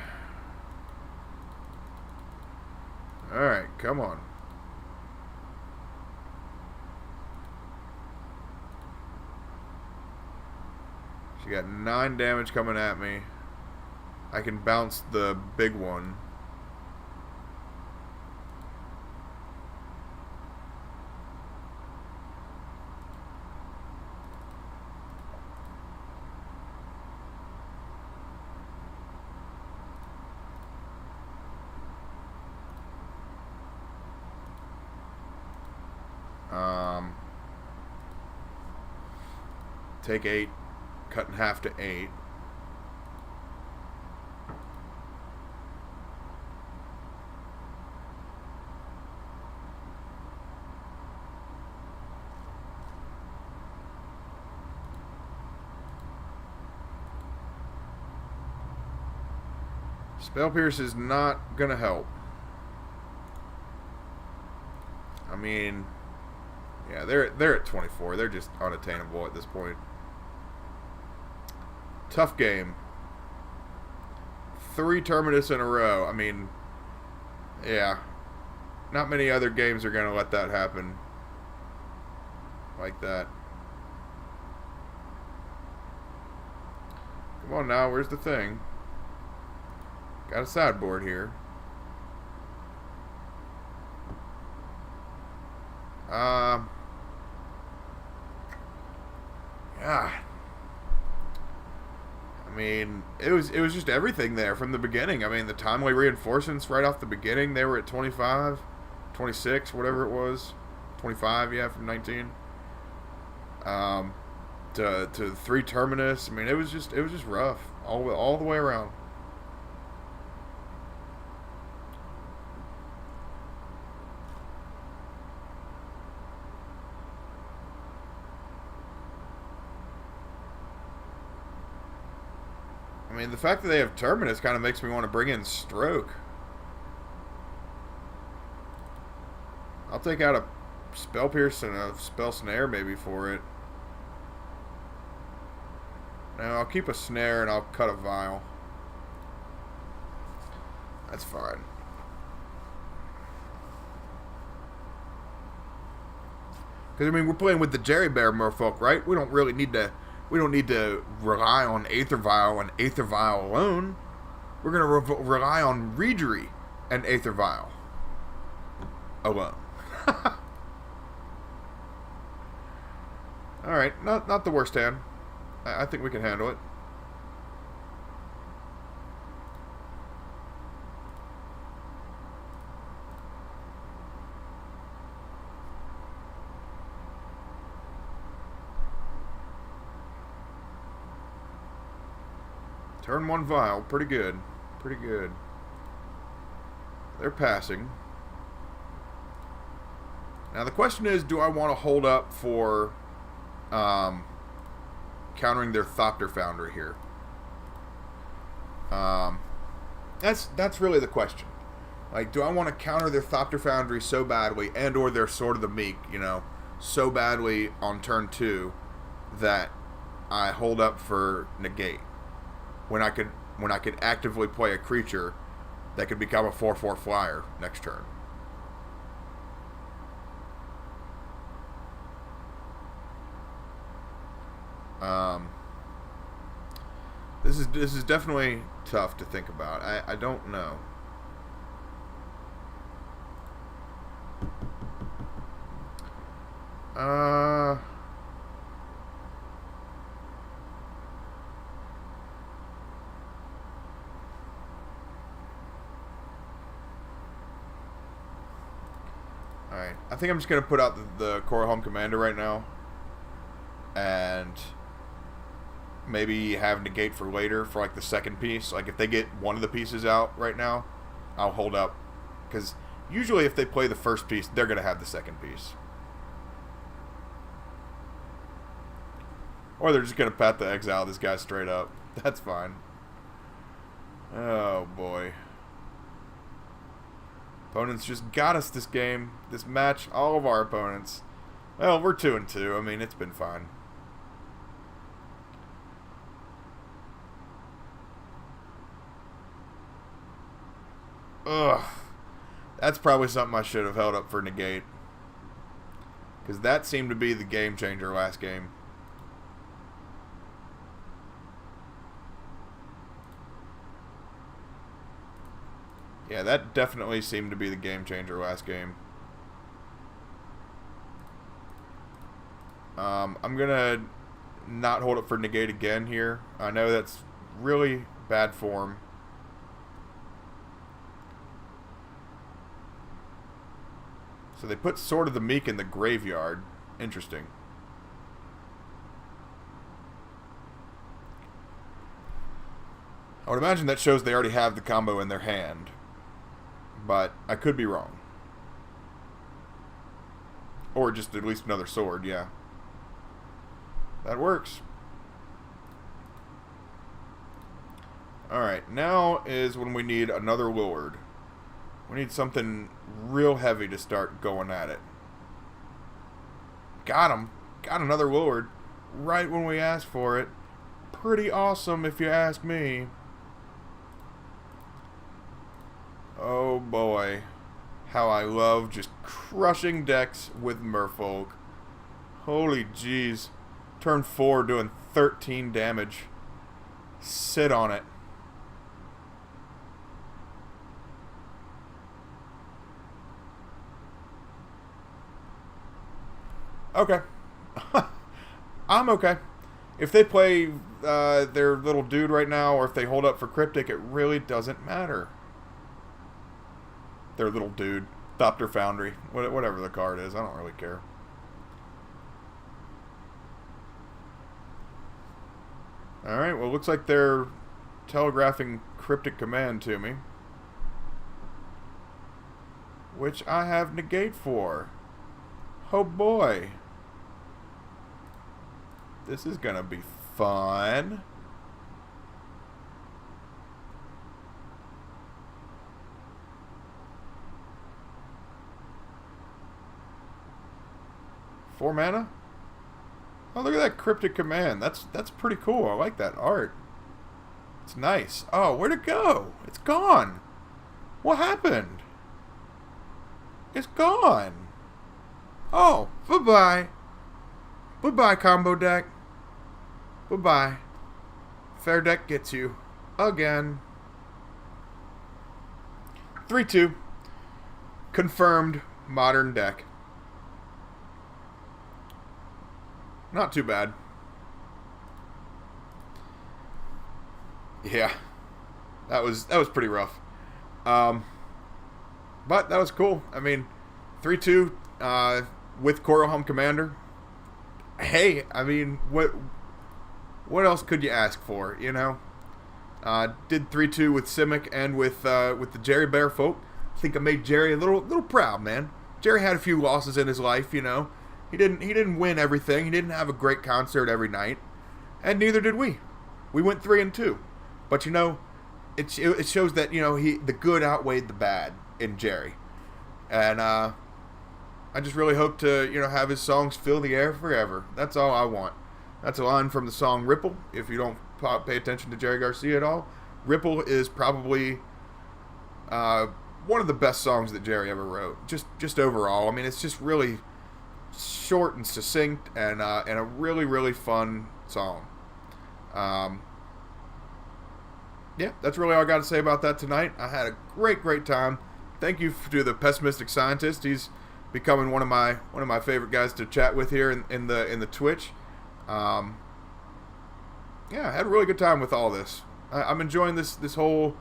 Alright, come on. She got 9 damage coming at me. I can bounce the big one. Take 8, cut in half to 8. Spell Pierce is not gonna help. I mean, yeah, they're at 24. They're just unattainable at this point. Tough game. 3 Terminus in a row. I mean, yeah. Not many other games are gonna let that happen. Like that. Come on now, where's the thing? Got a sideboard here. Yeah. I mean, it was just everything there from the beginning. I mean, the timely reinforcements right off the beginning, they were at 25, 26, whatever it was. 25, yeah, from 19. To 3 Terminus. I mean, it was just rough all the way around. I mean, the fact that they have Terminus kind of makes me want to bring in Stroke. I'll take out a Spell Pierce and a Spell Snare maybe for it. No, I'll keep a Snare and I'll cut a Vial. That's fine. Because, I mean, we're playing with the Jerry Bear Merfolk, right? We don't need to rely on Aether Vial and Aether Vial alone. We're going to rely on Reejerey and Aether Vial alone. Alright, not the worst hand. I think we can handle it. Turn 1 vial. Pretty good. Pretty good. They're passing. Now the question is, do I want to hold up for countering their Thopter Foundry here? That's really the question. Like, do I want to counter their Thopter Foundry so badly, and or their Sword of the Meek, you know, so badly on turn 2 that I hold up for negate when I could actively play a creature that could become a 4/4 flyer next turn. This is definitely tough to think about. I don't know. Alright, I think I'm just going to put out the Coralehlem Commander right now. And maybe have negate for later for like the second piece. Like if they get one of the pieces out right now, I'll hold up. Because usually if they play the first piece, they're going to have the second piece. Or they're just going to pat the exile this guy straight up. That's fine. Oh boy. Opponents just got us this game. This match, all of our opponents. Well, we're 2-2. I mean, it's been fine. Ugh. That's probably something I should have held up for negate. Because that seemed to be the game changer last game. Yeah, that definitely seemed to be the game changer last game. I'm going to not hold up for negate again here. I know that's really bad form. So they put Sword of the Meek in the graveyard. Interesting. I would imagine that shows they already have the combo in their hand. But I could be wrong. Or just at least another sword, yeah. That works. Alright, now is when we need another lord. We need something real heavy to start going at it. Got him. Got another lord. Right when we asked for it. Pretty awesome if you ask me. Oh boy. How I love just crushing decks with Merfolk. Holy jeez. Turn 4 doing 13 damage. Sit on it. Okay. I'm okay. If they play their little dude right now, or if they hold up for Cryptic, it really doesn't matter. Their little dude. Thopter Foundry. Whatever the card is. I don't really care. Alright, well, looks like they're telegraphing Cryptic Command to me. Which I have negate for. Oh boy. This is gonna be fun. Four mana? Oh, look at that Cryptic Command. That's pretty cool. I like that art. It's nice. Oh, where'd it go? It's gone. What happened? It's gone. Oh, bye-bye. Bye-bye, combo deck. Bye-bye. Fair deck gets you. Again. 3-2. Confirmed modern deck. Not too bad. Yeah, that was pretty rough. But that was cool. I mean, 3-2 with Coralehlem Commander. Hey, I mean, what else could you ask for? You know, did 3-2 with Simic and with the Jerry Merfolk. I think I made Jerry a little proud, man. Jerry had a few losses in his life. You know, he didn't win everything. He didn't have a great concert every night, and neither did we. We went 3-2, but you know, it shows that, you know, the good outweighed the bad in Jerry, and I just really hope to, you know, have his songs fill the air forever. That's all I want. That's a line from the song Ripple. If you don't pay attention to Jerry Garcia at all, Ripple is probably one of the best songs that Jerry ever wrote. Just overall, I mean, it's just really short and succinct, and a really, really fun song. Yeah, that's really all I got to say about that tonight. I had a great time. Thank you to the Pessimistic Scientist. He's becoming one of my favorite guys to chat with here in the Twitch. Yeah, I had a really good time with all this. I'm enjoying this whole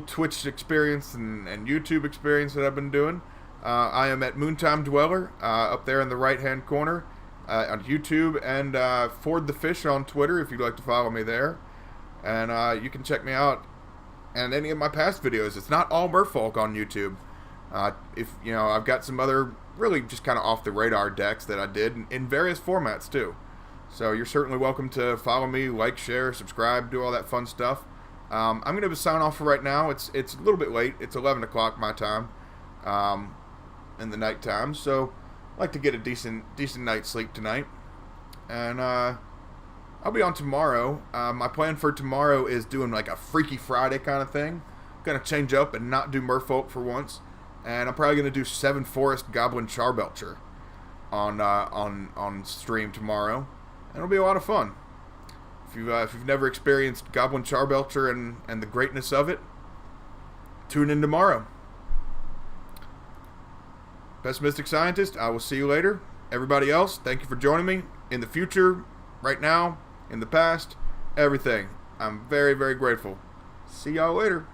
Twitch experience and YouTube experience that I've been doing. I am at Moontime Dweller up there in the right hand corner on YouTube, and Ford the Fish on Twitter if you'd like to follow me there. And you can check me out and any of my past videos. It's not all Merfolk on YouTube. If you know, I've got some other really just kind of off the radar decks that I did in various formats too. So you're certainly welcome to follow me, like, share, subscribe, do all that fun stuff. I'm gonna sign off for right now. It's a little bit late. It's 11 o'clock my time, in the night time. So I'd like to get a decent night's sleep tonight. And I'll be on tomorrow. My plan for tomorrow is doing like a Freaky Friday kind of thing. Gonna change up and not do Merfolk for once, and I'm probably gonna do Seven Forest Goblin Charbelcher on stream tomorrow, and it'll be a lot of fun. If you've never experienced Goblin Charbelcher and the greatness of it, tune in tomorrow. Pessimistic Scientist, I will see you later. Everybody else, thank you for joining me in the future, right now, in the past, everything. I'm very, very grateful. See y'all later.